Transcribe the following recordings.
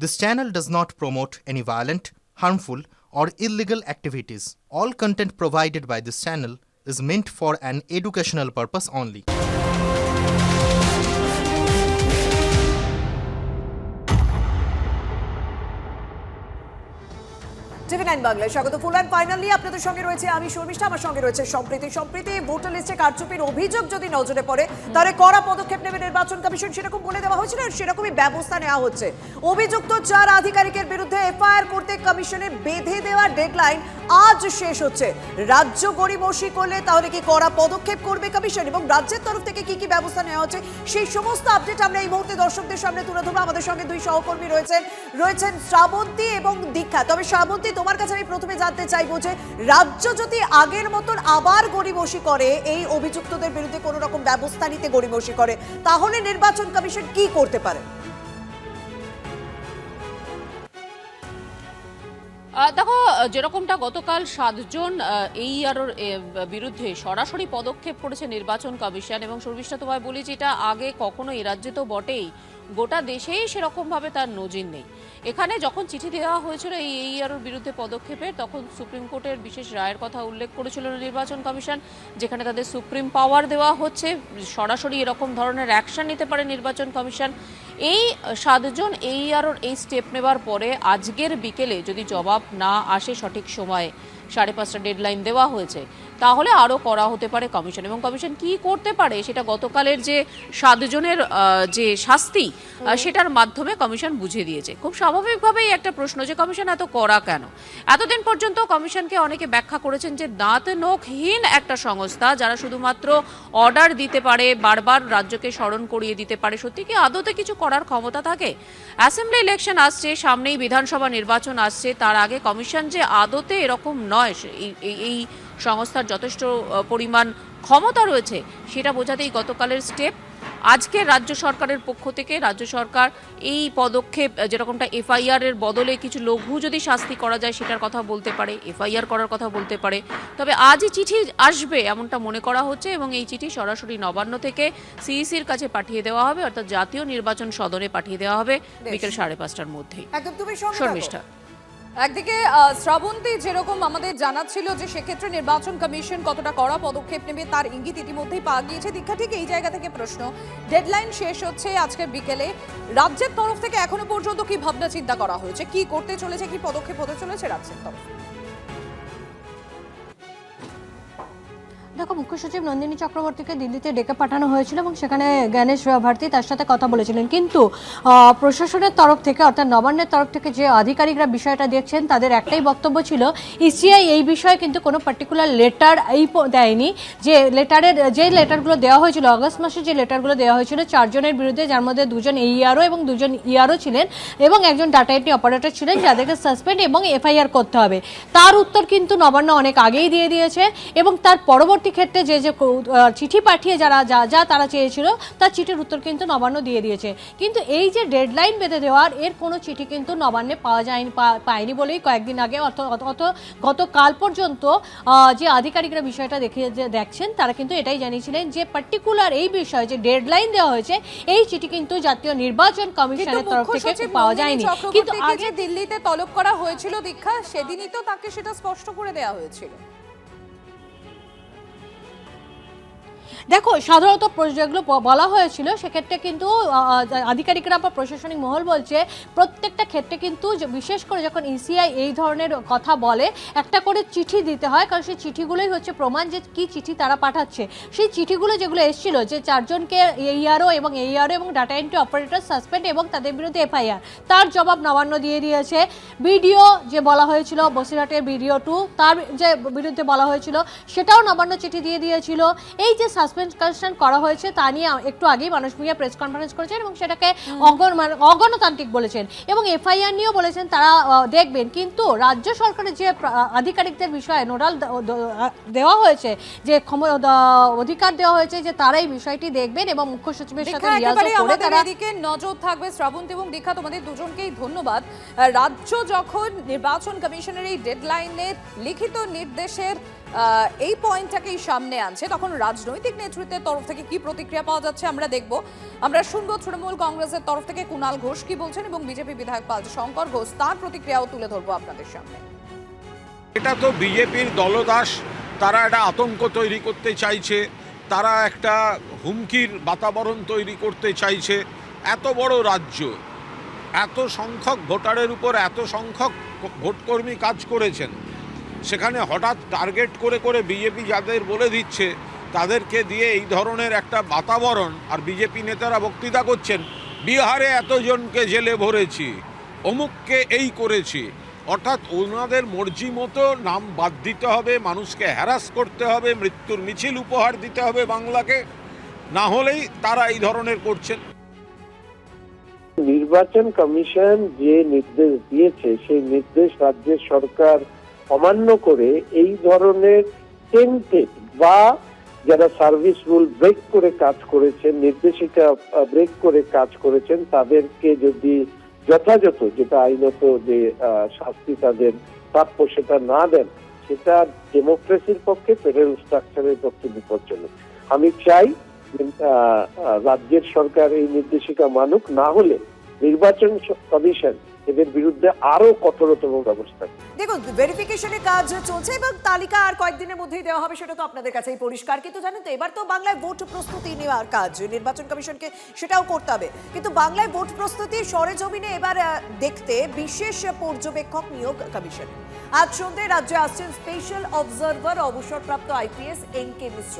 This channel does not promote any violent, harmful, or illegal activities. All content provided by this channel is meant for an educational purpose only. TV9 বাংলায় স্বাগত। Full and final নিয়ে আপনাদের সঙ্গে রয়েছে আমি শর্মিষ্ঠা, আমার সঙ্গে রয়েছে সম্প্রীতি ভোটার লিস্টে কারচুপির অভিযোগ যদি নজরে পড়ে তাহলে কড়া পদক্ষেপ নেবে নির্বাচন কমিশন, সেরকম বলে দেওয়া হয়েছিল, সেরকমই ব্যবস্থা নেওয়া হচ্ছে। অভিযুক্ত 4 আধিকারিকের বিরুদ্ধে এফআইআর করতে কমিশনের বেঁধে দেওয়া ডেডলাইন আজ শেষ হচ্ছে। রাজ্য গড়িমসি করলে তাহলে কি কড়া পদক্ষেপ করবে কমিশন এবং রাজ্যের তরফ থেকে কি ব্যবস্থা নেওয়া হচ্ছে সেই সমস্ত আপডেট আমরা এই মুহূর্তে দর্শকদের সামনে তুলে ধরবো। আমাদের সঙ্গে দুই সহকর্মী রয়েছেন শ্রাবন্তী এবং দীক্ষা। তবে শ্রাবন্তী, তোমার কাছে আমি প্রথমে জানতে চাইবো যে রাজ্য যদি আগের মতন আবার গড়িমসি করে, এই অভিযুক্তদের বিরুদ্ধে কোনো রকম ব্যবস্থা নিতে গড়িমসি করে, তাহলে নির্বাচন কমিশন কি করতে পারে? দেখো, যেরকমটা গতকাল 7 জন এইআরওর বিরুদ্ধে সরাসরি পদক্ষেপ করেছে নির্বাচন কমিশন, এবং শর্মিষ্ঠা তোমায় বলি যে এটা আগে কখনো এই রাজ্যে তো বটেই, গোটা দেশেই সেরকমভাবে তার নজির নেই। এখানে যখন চিঠি দেওয়া হয়েছিল এই এইআরওর বিরুদ্ধে পদক্ষেপের, তখন সুপ্রিম কোর্টের বিশেষ রায়ের কথা উল্লেখ করেছিল নির্বাচন কমিশন, যেখানে তাদের সুপ্রিম পাওয়ার দেওয়া হচ্ছে, সরাসরি এরকম ধরনের অ্যাকশন নিতে পারে নির্বাচন কমিশন। এই 7 জন এইআরওর এই স্টেপ নেবার পরে আজকের বিকেলে যদি জবাব না আসে সঠিক সময়ে, 5:30টা ডেডলাইন দেওয়া হয়েছে, তাহলে আরও করা হতে পারে কমিশন। এবং কমিশন কি করতে পারে সেটা গতকালের যে 7 জনের যে শাস্তি, সেটার মাধ্যমে কমিশন বুঝিয়ে দিয়েছে। খুব স্বাভাবিকভাবেই একটা প্রশ্ন যে কমিশন এত কড়া কেন? এতদিন পর্যন্ত কমিশনকে অনেকে ব্যাখ্যা করেছেন যে দাঁত নখহীন একটা সংস্থা, যারা শুধুমাত্র অর্ডার দিতে পারে, বারবার রাজ্যকে স্মরণ করিয়ে দিতে পারে। সত্যি কি আদতে কিছু করার ক্ষমতা থাকে? অ্যাসেম্বলি ইলেকশন আসছে, সামনেই বিধানসভা নির্বাচন আসছে, তার আগে কমিশন যে আদতে এরকম নয়, এই সংস্থার যথেষ্ট পরিমাণ ক্ষমতা রয়েছে সেটা বোঝাতেই গতকালের স্টেপ। আজকে রাজ্য সরকারের পক্ষ থেকে রাজ্য সরকার এই পদক্ষেপ, যেরকমটা এফআইআর এর বদলে কিছু লঘু যদি শাস্তি করা যায় সেটার কথা বলতে পারে, এফআইআর করার কথা বলতে পারে। তবে আজই চিঠি আসবে এমনটা মনে করা হচ্ছে, এবং এই চিঠি সরাসরি নবান্ন থেকে সিইসির কাছে পাঠিয়ে দেওয়া হবে, অর্থাৎ জাতীয় নির্বাচন সদনে পাঠিয়ে দেওয়া হবে বিকেল 5:30টার মধ্যেই। একদম তুমি সঙ্গে শর্মিষ্ঠা, একদিকে শ্রাবন্তী যেরকম আমাদের জানাচ্ছিল যে সেক্ষেত্রে নির্বাচন কমিশন কতটা কড়া পদক্ষেপ নেবে তার ইঙ্গিত ইতিমধ্যেই পাওয়া গিয়েছে। দীক্ষা, ঠিক এই জায়গা থেকে প্রশ্ন, ডেডলাইন শেষ হচ্ছে আজকের বিকেলে, রাজ্যের তরফ থেকে এখনো পর্যন্ত কি ভাবনা চিন্তা করা হয়েছে, কি করতে চলেছে, কি পদক্ষেপ হতে চলেছে রাজ্যের তরফ? দেখো, মুখ্য সচিব নন্দিনী চক্রবর্তীকে দিল্লিতে ডেকে পাঠানো হয়েছিল এবং সেখানে জ্ঞানেশ ভারতী তার সাথে কথা বলেছিলেন, কিন্তু প্রশাসনের তরফ থেকে অর্থাৎ নবান্নের তরফ থেকে যে আধিকারিকরা বিষয়টা দেখছেন তাদের একটাই বক্তব্য ছিল, ইসিআই এই বিষয়ে কিন্তু কোনো পার্টিকুলার লেটার দেয়নি। যে লেটারগুলো দেওয়া হয়েছিল আগস্ট মাসে, যে লেটারগুলো দেওয়া হয়েছিল 4 জনের বিরুদ্ধে, যার মধ্যে 2 জন এইআরও এবং 2 জন ইআরও ছিলেন এবং একজন ডাটা এন্ট্রি অপারেটর ছিলেন, যাদেরকে সাসপেন্ড এবং এফআইআর করতে হবে, তার উত্তর কিন্তু নবান্ন অনেক আগেই দিয়ে দিয়েছে। এবং তার পরবর্তী ক্ষেত্রে যে চিঠি পাঠিয়ে যা তারা চেয়েছিল তার চিঠির উত্তর কিন্তু নবান্ন দিয়ে দিয়েছে। কিন্তু এই যে ডেডলাইন বেঁধে দেওয়ার, এর কোনো চিঠি কিন্তু নবান্নে পায়নি বলেই কয়েকদিন আগে গতকাল পর্যন্ত যে আধিকারিকরা বিষয়টা দেখছেন তারা কিন্তু এটাই জানিয়েছিলেন যে পার্টিকুলার এই বিষয়ে যে ডেডলাইন দেওয়া হয়েছে এই চিঠি কিন্তু জাতীয় নির্বাচন কমিশনের তরফ থেকে পাওয়া যায়নি। কিন্তু আগে দিল্লিতে তলব করা হয়েছিল দীক্ষা, সেদিনই তো তাকে সেটা স্পষ্ট করে দেওয়া হয়েছিল। দেখো, সাধারণত যেগুলো বলা হয়েছিল সেক্ষেত্রে কিন্তু আধিকারিকরা বা প্রশাসনিক মহল বলছে প্রত্যেকটা ক্ষেত্রে কিন্তু বিশেষ করে যখন ইসিআই এই ধরনের কথা বলে একটা করে চিঠি দিতে হয়, কারণ সেই চিঠিগুলোই হচ্ছে প্রমাণ যে কি চিঠি তারা পাঠাচ্ছে। সেই চিঠিগুলো যেগুলো এসেছিল যে 4 জনকে এইআরও এবং ডাটা এন্ট্রি অপারেটর সাসপেন্ড এবং তাদের বিরুদ্ধে এফআইআর, তার জবাব নবান্ন দিয়ে দিয়েছে। বিডিও যে বলা হয়েছিল বসিরহাটের বিডিও 2, তার যে বিরুদ্ধে বলা হয়েছিল সেটাও নবান্ন চিঠি দিয়ে দিয়েছিল। এই যে সাসপেনশন করা হয়েছে তা নিয়ে একটু আগেই মানস ভূঁইয়া প্রেস কনফারেন্স করেছেন এবং সেটাকে অগণতান্ত্রিক বলেছেন, এবং এফআইআর নিয়েও বলেছেন তারা দেখবেন। কিন্তু রাজ্য সরকারের যে আধিকারিকদের বিষয়ে নোডাল দেওয়া হয়েছে, যে অধিকার দেওয়া হয়েছে যে তারা এই বিষয়টি দেখবেন এবং মুখ্য সচিবের সাথে এদিকে নজর থাকবে। শ্রাবন্তী এবং দীক্ষা, তোমাদের দুজনকেই ধন্যবাদ। রাজ্য যখন নির্বাচন কমিশনের এই ডেডলাইনের লিখিত নির্দেশের এই পয়েন্টটাকেই সামনে আনছে, তখন রাজনৈতিক নেতৃত্বের তরফ থেকে কি প্রতিক্রিয়া পাওয়া যাচ্ছে আমরা দেখব। আমরা শুনবো তৃণমূল কংগ্রেসের তরফ থেকে কুণাল ঘোষ কি বলছেন এবং বিজেপি বিধায়ক পাল শঙ্কর ঘোষ তার প্রতিক্রিয়াও তুলে ধরবো আপনাদের সামনে। এটা তো বিজেপির দলদাস, তারা একটা আতঙ্ক তৈরি করতে চাইছে, তারা একটা হুমকির বাতাবরণ তৈরি করতে চাইছে। এত বড় রাজ্য, এত সংখ্যক ভোটারের উপর এত সংখ্যক ভোটকর্মী কাজ করেছেন, সেখানে হঠাৎ টার্গেট করে করে বিজেপি যাদের বলে দিচ্ছে তাদেরকে দিয়ে এই ধরনের একটা বাতাবরণ। আর বিজেপি নেতারা বক্তৃতা করছেন বিহারে এতজনকে জেলে ভরেছি, অমুককে এই করেছি, অর্থাৎ ওনাদের মর্জি মতো নাম বাদ দিতে হবে, মানুষকে হ্যারাস করতে হবে, মৃত্যুর মিছিল উপহার দিতে হবে বাংলাকে, না হলেই তারা এই ধরনের করছেন। নির্বাচন কমিশন যে নির্দেশ দিয়েছে সেই নির্দেশ রাজ্যের সরকার অমান্য করে এই ধরনের টেন্টেড বা যারা সার্ভিস রুল ব্রেক করে কাজ করেছেন, নির্দেশিকা ব্রেক করে কাজ করেছেন, তাদেরকে যদি যথাযথ যেটা আইনত যে শাস্তি তাদের প্রাপ্য সেটা না দেন, সেটা ডেমোক্রেসির পক্ষে, ফেডারেল স্ট্রাকচারের পক্ষে বিপজ্জনক। আমি চাই রাজ্যের সরকার এই নির্দেশিকা মানুক, না হলে নির্বাচন কমিশন এদের বিরুদ্ধে আরো কঠোরতম ব্যবস্থা। দেখুন, ভেরিফিকেশনের কাজ চলছে এবং তালিকা আর কয়েকদিনের মধ্যেই দেওয়া হবে, সেটা তো আপনাদের কাছেই পরিষ্কার। কিন্তু জানেন তো, এবার তো বাংলায় ভোট প্রস্তুতি নেওয়ার কাজ নির্বাচন কমিশনকে সেটাও করতে হবে। কিন্তু বাংলায় ভোট প্রস্তুতি সরেজমিনে এবার দেখতে বিশেষ পর্যবেক্ষক নিয়োগ কমিশন। আজ সন্ধ্যে রাজ্যে আসছেন স্পেশাল অবজারভার অবসরপ্রাপ্ত আইপিএস এন.কে. মিশ্র।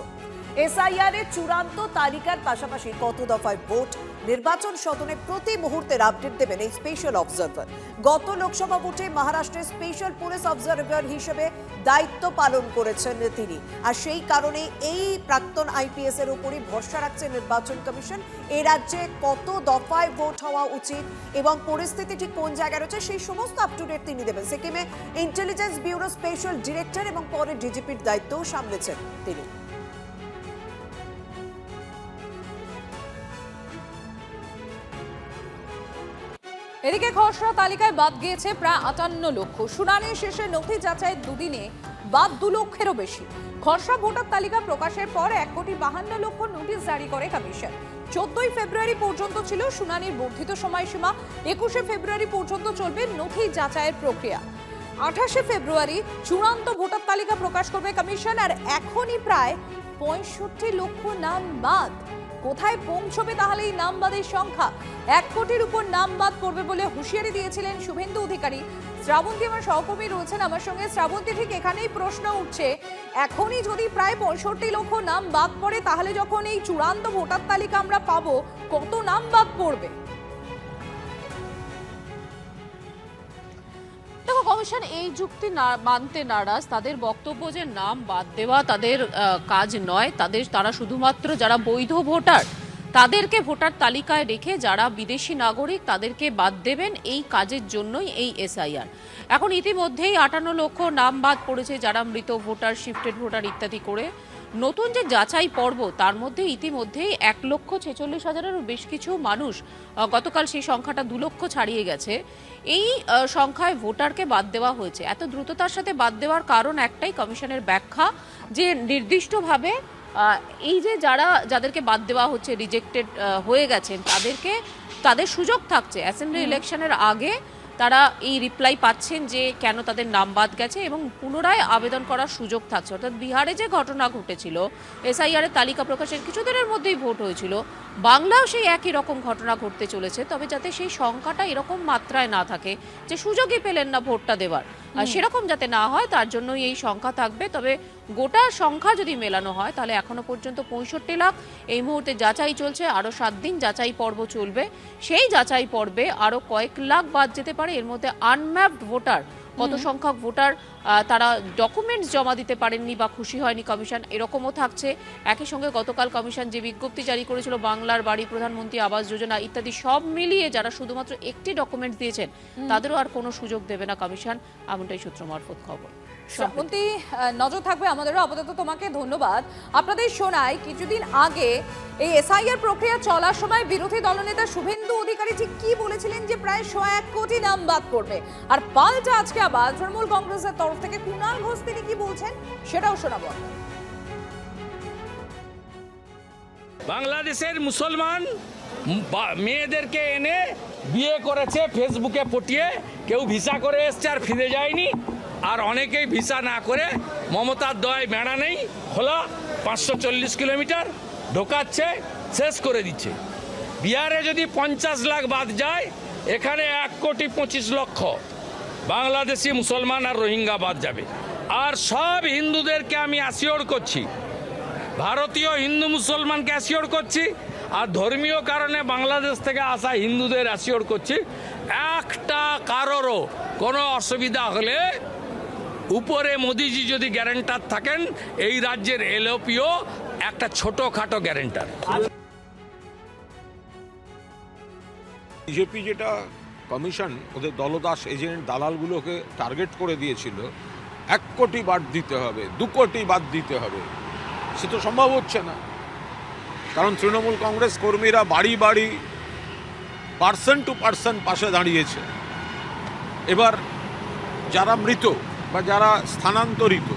এসআইআর এর চূড়ান্ত তালিকার পাশাপাশি কত দফায় ভোট, নির্বাচন সদনে প্রতি মুহূর্তের আপডেট দেবেন এই স্পেশাল অবজারভার। গত লোকসভা ভোটে মহারাষ্ট্রের স্পেশাল পুলিশ অবজারভার হিসেবে দায়িত্ব পালন করেছেন তিনি, আর সেই কারণে এই প্রাক্তন আইপিএস এর উপরই ভরসা রাখছে নির্বাচন কমিশন। এই রাজ্যে কত দফায় ভোট হওয়া উচিত এবং পরিস্থিতি ঠিক কোন জায়গায় রয়েছে সেই সমস্ত আপ টু ডেট তিনি দেবেন। সিকিমে ইন্টেলিজেন্স ব্যুরো স্পেশাল ডিরেক্টর এবং পরে ডিজিপির দায়িত্বও সামলেছেন তিনি। এদিকে খসড়া তালিকায় বাদ গিয়েছে প্রায় 58 লক্ষ। শুনানি শেষে নথি যাচাইয়ের দুদিনে বাদ 2 লক্ষেরও বেশি। খসড়া ভোটার তালিকা প্রকাশের পর 1,52,00,000 নোটিশ জারি করে কমিশন। 14 ফেব্রুয়ারি পর্যন্ত ছিল শুনানির বর্ধিত সময়সীমা। 21 ফেব্রুয়ারি পর্যন্ত চলবে নথি যাচাইয়ের প্রক্রিয়া। 28 ফেব্রুয়ারি চূড়ান্ত ভোটার তালিকা প্রকাশ করবে কমিশন। আর এখনই প্রায় 65 লক্ষ নাম বাদ। কোথায় পৌঁছবে তাহলে এই নাম বাদের সংখ্যা? 1 কোটির উপর নাম বাদ পড়বে বলে হুঁশিয়ারি দিয়েছিলেন শুভেন্দু অধিকারী। শ্রাবন্তী আমার সহকর্মী রয়েছেন আমার সঙ্গে। শ্রাবন্তী, ঠিক এখানেই প্রশ্ন উঠছে, এখনই যদি প্রায় 65 লক্ষ নাম বাদ পড়ে, তাহলে যখন এই চূড়ান্ত ভোটার তালিকা আমরা পাবো, কত নাম বাদ পড়বে? দেখো, কমিশন এই যুক্তি মানতে নারাজ। তাদের বক্তব্য যে নাম বাদ দেওয়া তাদের কাজ নয়, তারা শুধুমাত্র যারা বৈধ ভোটার তাদেরকে ভোটার তালিকায় রেখে যারা বিদেশি নাগরিক তাদেরকে বাদ দেবেন, এই কাজের জন্যই এই এসআইআর। এখন ইতিমধ্যেই 58 লক্ষ নাম বাদ পড়েছে, যারা মৃত ভোটার, শিফটেড ভোটার ইত্যাদি করে। নতুন যে যাচাই পর্ব, তার মধ্যে ইতিমধ্যেই 1,46,000-এরও বেশ কিছু মানুষ, গতকাল সেই সংখ্যাটা 2 লক্ষ ছাড়িয়ে গেছে, এই সংখ্যায় ভোটারকে বাদ দেওয়া হয়েছে। এত দ্রুততার সাথে বাদ দেওয়ার কারণ একটাই, কমিশনের ব্যাখ্যা যে নির্দিষ্টভাবে এই যে যাদেরকে বাদ দেওয়া হচ্ছে, রিজেক্টেড হয়ে গেছেন, তাদের সুযোগ থাকছে অ্যাসেম্বলি ইলেকশনের আগে তারা এই রিপ্লাই পাচ্ছেন যে কেন তাদের নাম বাদ গেছে এবং পুনরায় আবেদন করার সুযোগ থাকছে। অর্থাৎ বিহারে যে ঘটনা ঘটেছিল, এসআইআর এর তালিকা প্রকাশের কিছুদিনের মধ্যেই ভোট হয়েছিল, বাংলাও সেই একই রকম ঘটনা ঘটতে চলেছে। তবে যাতে সেই সংখ্যাটা এরকম মাত্রায় না থাকে যে সুযোগই পেলেন না ভোটটা দেওয়ার, সেরকম যাতে না হয় তার জন্যই এই সংখ্যা থাকবে। তবে গোটা সংখ্যা যদি মেলানো হয় তাহলে এখনো পর্যন্ত 65 লাখ এই মুহূর্তে যাচাই চলছে। আরও 7 দিন যাচাই পর্ব চলবে। সেই যাচাই পর্বে আরও কয়েক লাখ বাদ যেতে পারে। এর মধ্যে আনম্যাপড ভোটার, কত সংখ্যক ভোটার তারা ডকুমেন্টস জমা দিতে পারেননি বা খুশি হয়নি কমিশন, এরকমও থাকছে। একই সঙ্গে গতকাল কমিশন যে বিজ্ঞপ্তি জারি করেছিল বাংলার বাড়ি, প্রধানমন্ত্রী আবাস যোজনা ইত্যাদি সব মিলিয়ে যারা শুধুমাত্র একটি ডকুমেন্ট দিয়েছেন তাদেরও আর কোনো সুযোগ দেবে না কমিশন, এমনটাই সূত্র মারফত খবর। শ্রাবন্তী, নজর থাকবে আমাদেরও। আপাতত তোমাকে ধন্যবাদ। আপনাদের শোনায় কিছুদিন আগে এই এসআইআর প্রক্রিয়া চলার সময় বিরোধী দলনেতা শুভেন্দু অধিকারী ঠিক কি বলেছিলেন যে প্রায় 101 কোটি নাম বাদ পড়বে, আর পাল্টা আজকে আবার তৃণমূল কংগ্রেসের তরফ থেকে কুণাল ঘোষ তিনি কি বলছেন সেটাও শোনাবো। বাংলাদেশের মুসলমান মেয়েদেরকে এনে বিয়ে করেছে ফেসবুকে পটিয়ে, কেউ ভিসা করে এসছে আর ফিরে যায়নি, আর অনেকেই ভিসা না করে মমতার দয় বেড়া নেই খোলা 540 কিলোমিটার ঢোকাচ্ছে, শেষ করে দিচ্ছে। বিহারে যদি 50 লাখ বাদ যায়, এখানে 1,25,00,000 বাংলাদেশি মুসলমান আর রোহিঙ্গা বাদ যাবে। আর সব হিন্দুদেরকে আমি অ্যাসিওর করছি, ভারতীয় হিন্দু মুসলমানকে অ্যাসিওর করছি, আর ধর্মীয় কারণে বাংলাদেশ থেকে আসা হিন্দুদের অ্যাসিওর করছি, একটা কারোরও কোনো অসুবিধা হলে উপরে মোদিজি যদি গ্যারেন্টার থাকেন, এই রাজ্যের এলওপিও একটা ছোটখাটো গ্যারেন্টার। বিজেপি যেটা কমিশন ওদের দলদাস এজেন্ট দালালগুলোকে টার্গেট করে দিয়েছিল 1 কোটি বাদ দিতে হবে, 2 কোটি বাদ দিতে হবে, সে তো সম্ভব হচ্ছে না। কারণ তৃণমূল কংগ্রেস কর্মীরা বাড়ি বাড়ি পার্সন টু পার্সন পাশে দাঁড়িয়েছে। এবার যারা মৃত বা যারা স্থানান্তরিত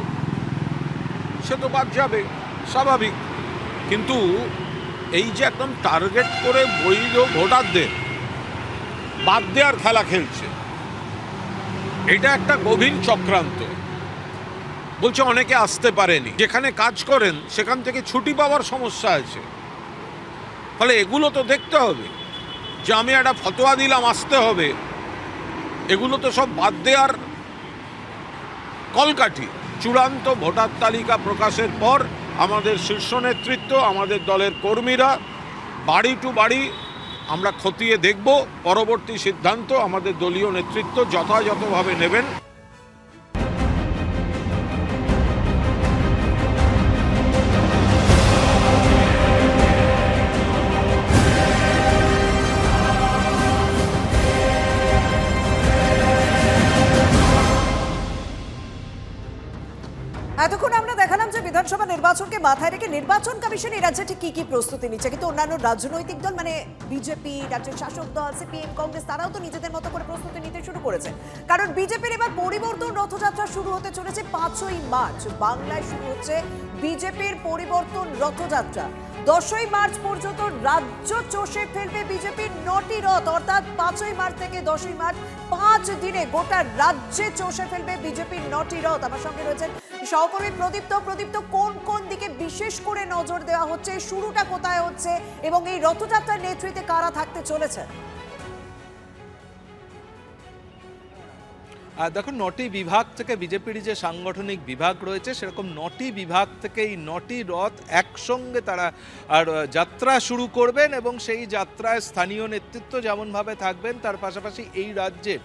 সে তো বাদ যাবে, স্বাভাবিক। কিন্তু এই যে একদম টার্গেট করে বৈধ ভোটারদের বাদ দেওয়ার খেলা খেলছে, এটা একটা গভীর চক্রান্ত। বলছে অনেকে আসতে পারেনি, যেখানে কাজ করেন সেখান থেকে ছুটি পাওয়ার সমস্যা আছে, ফলে এগুলো তো দেখতে হবে যে আমি একটা ফতোয়া দিলাম আসতে হবে, এগুলো তো সব বাদ দেওয়ার কলকাঠি। চূড়ান্ত ভোটার তালিকা প্রকাশের পর আমাদের শীর্ষ নেতৃত্ব, আমাদের দলের কর্মীরা বাড়ি টু বাড়ি আমরা খতিয়ে দেখব, পরবর্তী সিদ্ধান্ত আমাদের দলীয় নেতৃত্ব যথাযথভাবে নেবেন। এতক্ষণ আমরা দেখালাম যে বিধানসভা নির্বাচনকে মাথায় রেখে নির্বাচন কমিশন এই রাজ্যে ঠিক কি কি প্রস্তুতি নিচ্ছে, কিন্তু অন্যান্য রাজনৈতিক দল মানে বিজেপি, রাজ্যের শাসক দল সিপিএম, কংগ্রেস তারাও তো নিজেদের মতো করে প্রস্তুতি নিতে শুরু করেছে। কারণ বিজেপির এবার পরিবর্তন রথযাত্রা শুরু হতে চলেছে 5ই মার্চ। বাংলায় শুরু হচ্ছে বিজেপির পরিবর্তন রথযাত্রা। 10ই মার্চ পর্যন্ত রাজ্য চষে ফেলবে বিজেপির 9টি রথ, অর্থাৎ 5ই মার্চ থেকে 10ই মার্চ 5 দিনে গোটা রাজ্যে চষে ফেলবে বিজেপির 9টি রথ। আমার সঙ্গে রয়েছেন সহকর্মী প্রদীপ্ত। প্রদীপ্ত, কোন কোন দিকে বিশেষ করে নজর দেওয়া হচ্ছে, শুরুটা কোথায় হচ্ছে এবং এই রথযাত্রার নেতৃত্বে কারা থাকতে চলেছে? দেখো, 9টি বিভাগ থেকে বিজেপির যে সাংগঠনিক বিভাগ রয়েছে সেরকম 9টি বিভাগ থেকে এই 9টি রথ একসঙ্গে তারা আর যাত্রা শুরু করবেন, এবং সেই যাত্রায় স্থানীয় নেতৃত্ব যেমনভাবে থাকবেন, তার পাশাপাশি এই রাজ্যের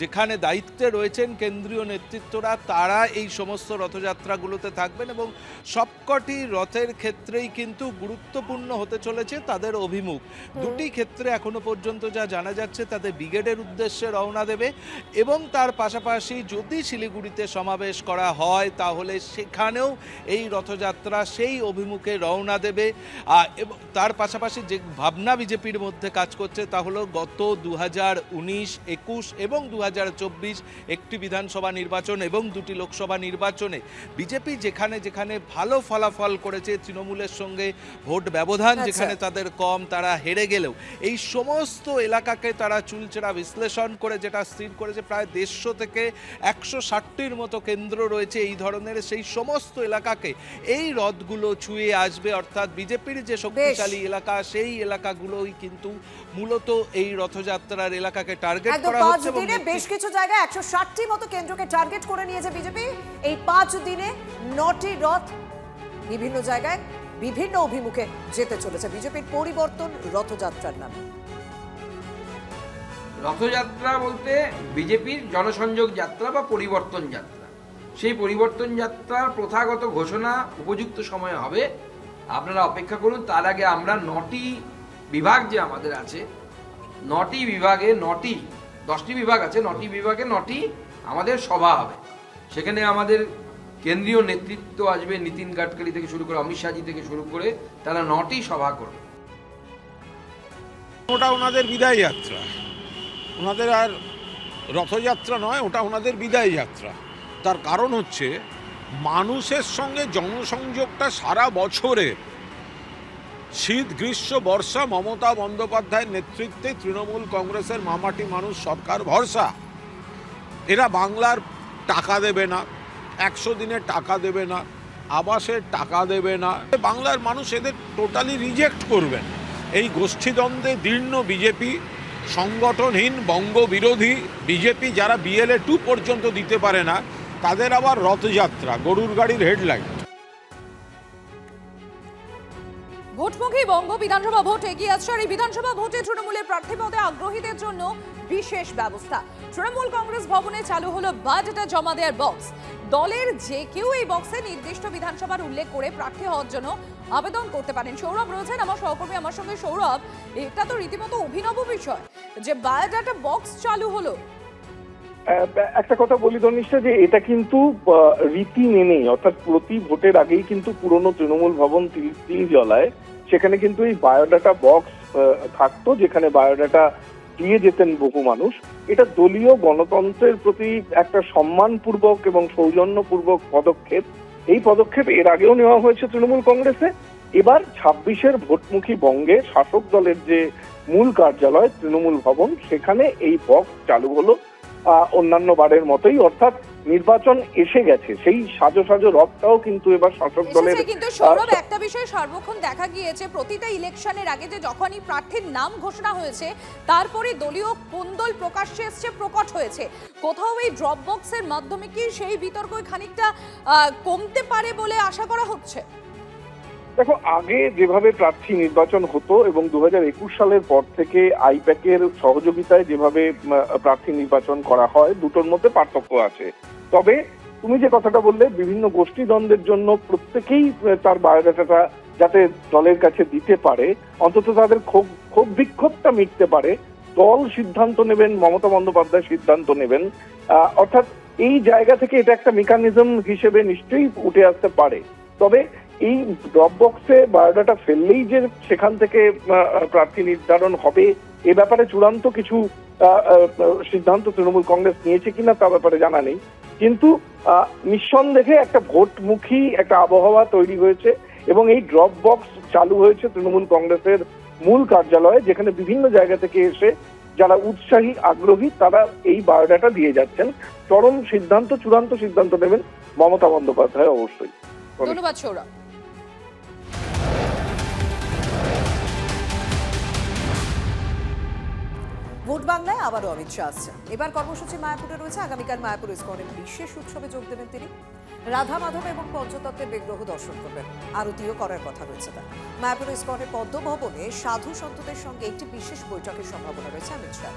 যেখানে দায়িত্বে রয়েছেন কেন্দ্রীয় নেতৃত্বরা তারা এই সমস্ত রথযাত্রাগুলোতে থাকবেন, এবং সবকটি রথের ক্ষেত্রেই কিন্তু গুরুত্বপূর্ণ হতে চলেছে তাদের অভিমুখ। দুটি ক্ষেত্রে এখনো পর্যন্ত যা জানা যাচ্ছে তাদের ব্রিগেডের উদ্দেশ্যে রওনা দেবে, এবং তার পাশাপাশি যদি শিলিগুড়িতে সমাবেশ করা হয় তাহলে সেখানেও এই রথযাত্রা সেই অভিমুখে রওনা দেবে। এবং তার পাশাপাশি যে ভাবনা বিজেপির মধ্যে কাজ করছে তা হলো গত 2019, 21 এবং 2024 একটি বিধানসভা নির্বাচন এবং 2টি লোকসভা নির্বাচনে বিজেপি যেখানে যেখানে ভালো ফলাফল করেছে, তৃণমূলের সঙ্গে ভোট ব্যবধান যেখানে তাদের কম, তারা হেরে গেলেও এই সমস্ত এলাকাকে তারা চুলচেরা বিশ্লেষণ করে যেটা স্থির করেছে প্রায় 150 থেকে 160টির মতো কেন্দ্র রয়েছে এই ধরনের, সেই সমস্ত এলাকাকে এই রথগুলো ছুঁয়ে আসবে। অর্থাৎ বিজেপির যে শক্তিশালী এলাকা সেই এলাকাগুলোই কিন্তু মূলত এই রথযাত্রার এলাকাকে টার্গেট করা হচ্ছে। বেশ কিছু জায়গায় 160টি মতো কেন্দ্রকে টার্গেট করে নিয়েছে বিজেপি। এই 5 দিনে 9টি রথ বিভিন্ন জায়গায় বিভিন্ন অভিমুখে যেতে চলেছে বিজেপির পরিবর্তন রথযাত্রার নামে। রথযাত্রা বলতে বিজেপির জনসংযোগ যাত্রা বা পরিবর্তন যাত্রা, সেই পরিবর্তন যাত্রার প্রথাগত ঘোষণা উপযুক্ত সময়ে হবে, আপনারা অপেক্ষা করুন। তার আগে আমরা 9টি বিভাগ যে আমাদের আছে, 9টি বিভাগে 10টি বিভাগ আছে, 9টি বিভাগে 9টি আমাদের সভা হবে। সেখানে আমাদের কেন্দ্রীয় নেতৃত্ব আসবে, নীতিন গাডকারি থেকে শুরু করে অমিত শাহজি থেকে শুরু করে, তারা 9টি সভা করবে। ওটা ওনাদের বিদায় যাত্রা, ওনাদের আর রথযাত্রা নয়, ওটা ওনাদের বিদায় যাত্রা। তার কারণ হচ্ছে মানুষের সঙ্গে জনসংযোগটা সারা বছরে শীত গ্রীষ্ম বর্ষা মমতা বন্দ্যোপাধ্যায়ের নেতৃত্বে তৃণমূল কংগ্রেসের মামাটি মানুষ সরকার ভরসা। এরা বাংলার টাকা দেবে না, 100 দিনের টাকা দেবে না, আবাসের টাকা দেবে না, বাংলার মানুষ এদের টোটালি রিজেক্ট করবেন। এই গোষ্ঠীদ্বন্দ্বে দীর্ণ বিজেপি, সংগঠনহীন বঙ্গবিরোধী বিজেপি, যারা BLA 2 পর্যন্ত দিতে পারে না, তাদের আবার রথযাত্রা, গরুর গাড়ির হেডলাইট। ভোটমুখী বঙ্গ বিধানসভা ভোট এগিয়ে আসছে, আর এই বিধানসভা ভোটে তৃণমূলের প্রার্থী পদে আগ্রহীদের জন্য বিশেষ ব্যবস্থা। তৃণমূল কংগ্রেস ভবনে চালু হলো বায়োডাটা জমা দেওয়ার বক্স। দলের যে কেউ এই বক্সে নির্দিষ্ট বিধানসভার উল্লেখ করে প্রার্থী হওয়ার জন্য আবেদন করতে পারেন। সৌরভ রয়েছেন আমার সহকর্মী আমার সঙ্গে। সৌরভ, এটা তো রীতিমতো অভিনব বিষয় যে বায়োডাটা বক্স চালু হলো। একটা কথা বলি ধর্মিষ্ঠা, যে এটা কিন্তু রীতি মেনেই, অর্থাৎ প্রতি ভোটের আগেই কিন্তু পুরনো তৃণমূল ভবন তিল জলায়, সেখানে কিন্তু এই বায়োডাটা বক্স থাকতো, যেখানে বায়োডাটা দিয়ে যেতেন বহু মানুষ। এটা দলীয় গণতন্ত্রের প্রতি একটা সম্মানপূর্বক এবং সৌজন্যপূর্বক পদক্ষেপ। এই পদক্ষেপ এর আগেও নেওয়া হয়েছে তৃণমূল কংগ্রেসে। এবার 26-এর ভোটমুখী বঙ্গে শাসক দলের যে মূল কার্যালয় তৃণমূল ভবন, সেখানে এই বক্স চালু হলো অন্যান্য বারের মতোই, অর্থাৎ নির্বাচন এসে গেছে, সেই সাজো সাজো রথটাও কিন্তু এবার শাসক দলের। কিন্তু সৌরভ, একটা বিষয় সর্বক্ষণ দেখা গিয়েছে, প্রতিটা ইলেকশনের আগে যে যখনই প্রার্থীর নাম ঘোষণা হয়েছে তারপরে দলীয় কোন্দল প্রকাশ্যে এসছে, প্রকট হয়েছে। কোথাও এই ড্রপ বক্সের মাধ্যমে কি সেই বিতর্ক খানিকটা কমতে পারে বলে আশা করা হচ্ছে? দেখো, আগে যেভাবে প্রার্থী নির্বাচন হতো এবং 2021 সালের পর থেকে আইপ্যাকের সহযোগিতায় যেভাবে প্রার্থী নির্বাচন করা হয়, দুটোর মধ্যে পার্থক্য আছে। তবে তুমি যে কথাটা বললে, বিভিন্ন গোষ্ঠীদ্বন্দ্বের জন্য প্রত্যেকেই তার বায়োডাটাটা যাতে দলের কাছে দিতে পারে, অন্তত তাদের ক্ষোভ বিক্ষোভটা মিটতে পারে, দল সিদ্ধান্ত নেবেন, মমতা বন্দ্যোপাধ্যায় সিদ্ধান্ত নেবেন। অর্থাৎ এই জায়গা থেকে এটা একটা মেকানিজম হিসেবে নিশ্চয়ই উঠে আসতে পারে। তবে এই ড্রপ বক্সে বায়োডাটা ফেললেই যে সেখান থেকে প্রার্থী নির্ধারণ হবে, এ ব্যাপারে চূড়ান্ত কিছু সিদ্ধান্ত তৃণমূল কংগ্রেস নিয়েছে কিনা তা ব্যাপারে জানা নেই। কিন্তু নিঃসন্দেহে একটা ভোটমুখী একটা আবহাওয়া তৈরি হয়েছে এবং এই ড্রপ বক্স চালু হয়েছে তৃণমূল কংগ্রেসের মূল কার্যালয়ে, যেখানে বিভিন্ন জায়গা থেকে এসে যারা উৎসাহী আগ্রহী তারা এই বায়োডাটা দিয়ে যাচ্ছেন। চরম সিদ্ধান্ত, চূড়ান্ত সিদ্ধান্ত নেবেন মমতা বন্দ্যোপাধ্যায় অবশ্যই। ধন্যবাদ সৌরভ। ভোট বাংলায় আবারও অমিত শাহ আসছেন। এবার কর্মসূচি মায়াপুরে রয়েছে। আগামীকাল মায়াপুর ইসকনের বিশেষ উৎসবে যোগ দেবেন তিনি। রাধা মাধব এবং পঞ্চতত্ত্বের বিগ্রহ দর্শন করবেন, আরতিও করার কথা রয়েছে তার। মায়াপুর ইসকনের পদ্ম ভবনে সাধু সন্তদের সঙ্গে একটি বিশেষ বৈঠকের সম্ভাবনা রয়েছে অমিত শাহ।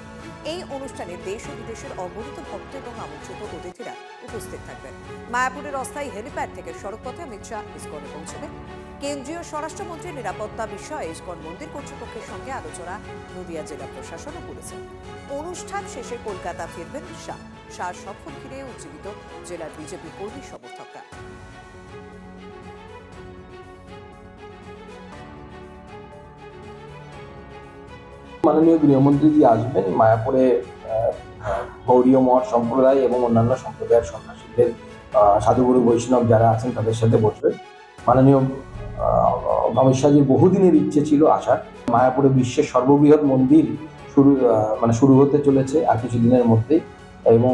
এই অনুষ্ঠানে দেশ ও বিদেশের অগণিত ভক্ত এবং আমন্ত্রিত অতিথিরা উপস্থিত থাকবেন। মায়াপুরের অস্থায়ী হেলিপ্যাড থেকে সড়কপথে অমিত শাহ ইসকনে পৌঁছবেন। কেন্দ্রীয় স্বরাষ্ট্রমন্ত্রীর নিরাপত্তা বিষয়ে ইসকন মন্দির কর্তৃপক্ষের সঙ্গে আলোচনা নদিয়া জেলা প্রশাসনও করেছে। অনুষ্ঠান শেষে কলকাতা ফিরবেন শাহ। শাহ সফর ঘিরে উজ্জীবিত জেলার বিজেপি কর্মী সমর্থকরা। মাননীয় গৃহমন্ত্রীজি আসবেন মায়াপুরে গৌড়ীয় মঠ সম্প্রদায় এবং অন্যান্য সম্প্রদায়ের সন্ন্যাসীদের সাধুগুরু বৈষ্ণব যারা আছেন তাদের সাথে বসবেন। মাননীয় অমিত শাহজির বহুদিনের ইচ্ছে ছিল আসার। মায়াপুরে বিশ্বের সর্ববৃহৎ মন্দির শুরু হতে চলেছে আর কিছুদিনের মধ্যেই, এবং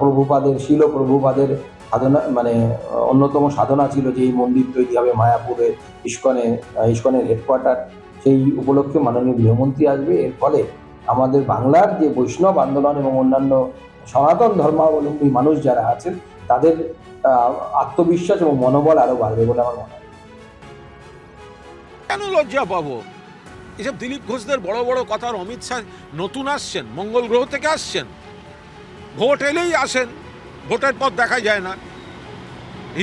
প্রভুপাদের শিল প্রভুপাদের সাধনা অন্যতম সাধনা ছিল যে এই মন্দির তৈরি হবে মায়াপুরে ইসকনের হেডকোয়ার্টার। সেই উপলক্ষে মাননীয় গৃহমন্ত্রী আসবে। এর ফলে আমাদের বাংলার যে বৈষ্ণব আন্দোলন এবং অন্যান্য সনাতন ধর্মাবলম্বী মানুষ যারা আছেন তাদের আত্মবিশ্বাস এবং মনোবল আরো বাড়বে বলে আমার মনে হয়। কেন লজ্জা পাবো? এসব দিলীপ ঘোষদের বড় বড় কথার অমিত শাহ নতুন আসছেন, মঙ্গল গ্রহ থেকে আসছেন, ভোট এলেই আসেন, ভোটের পর দেখা যায় না।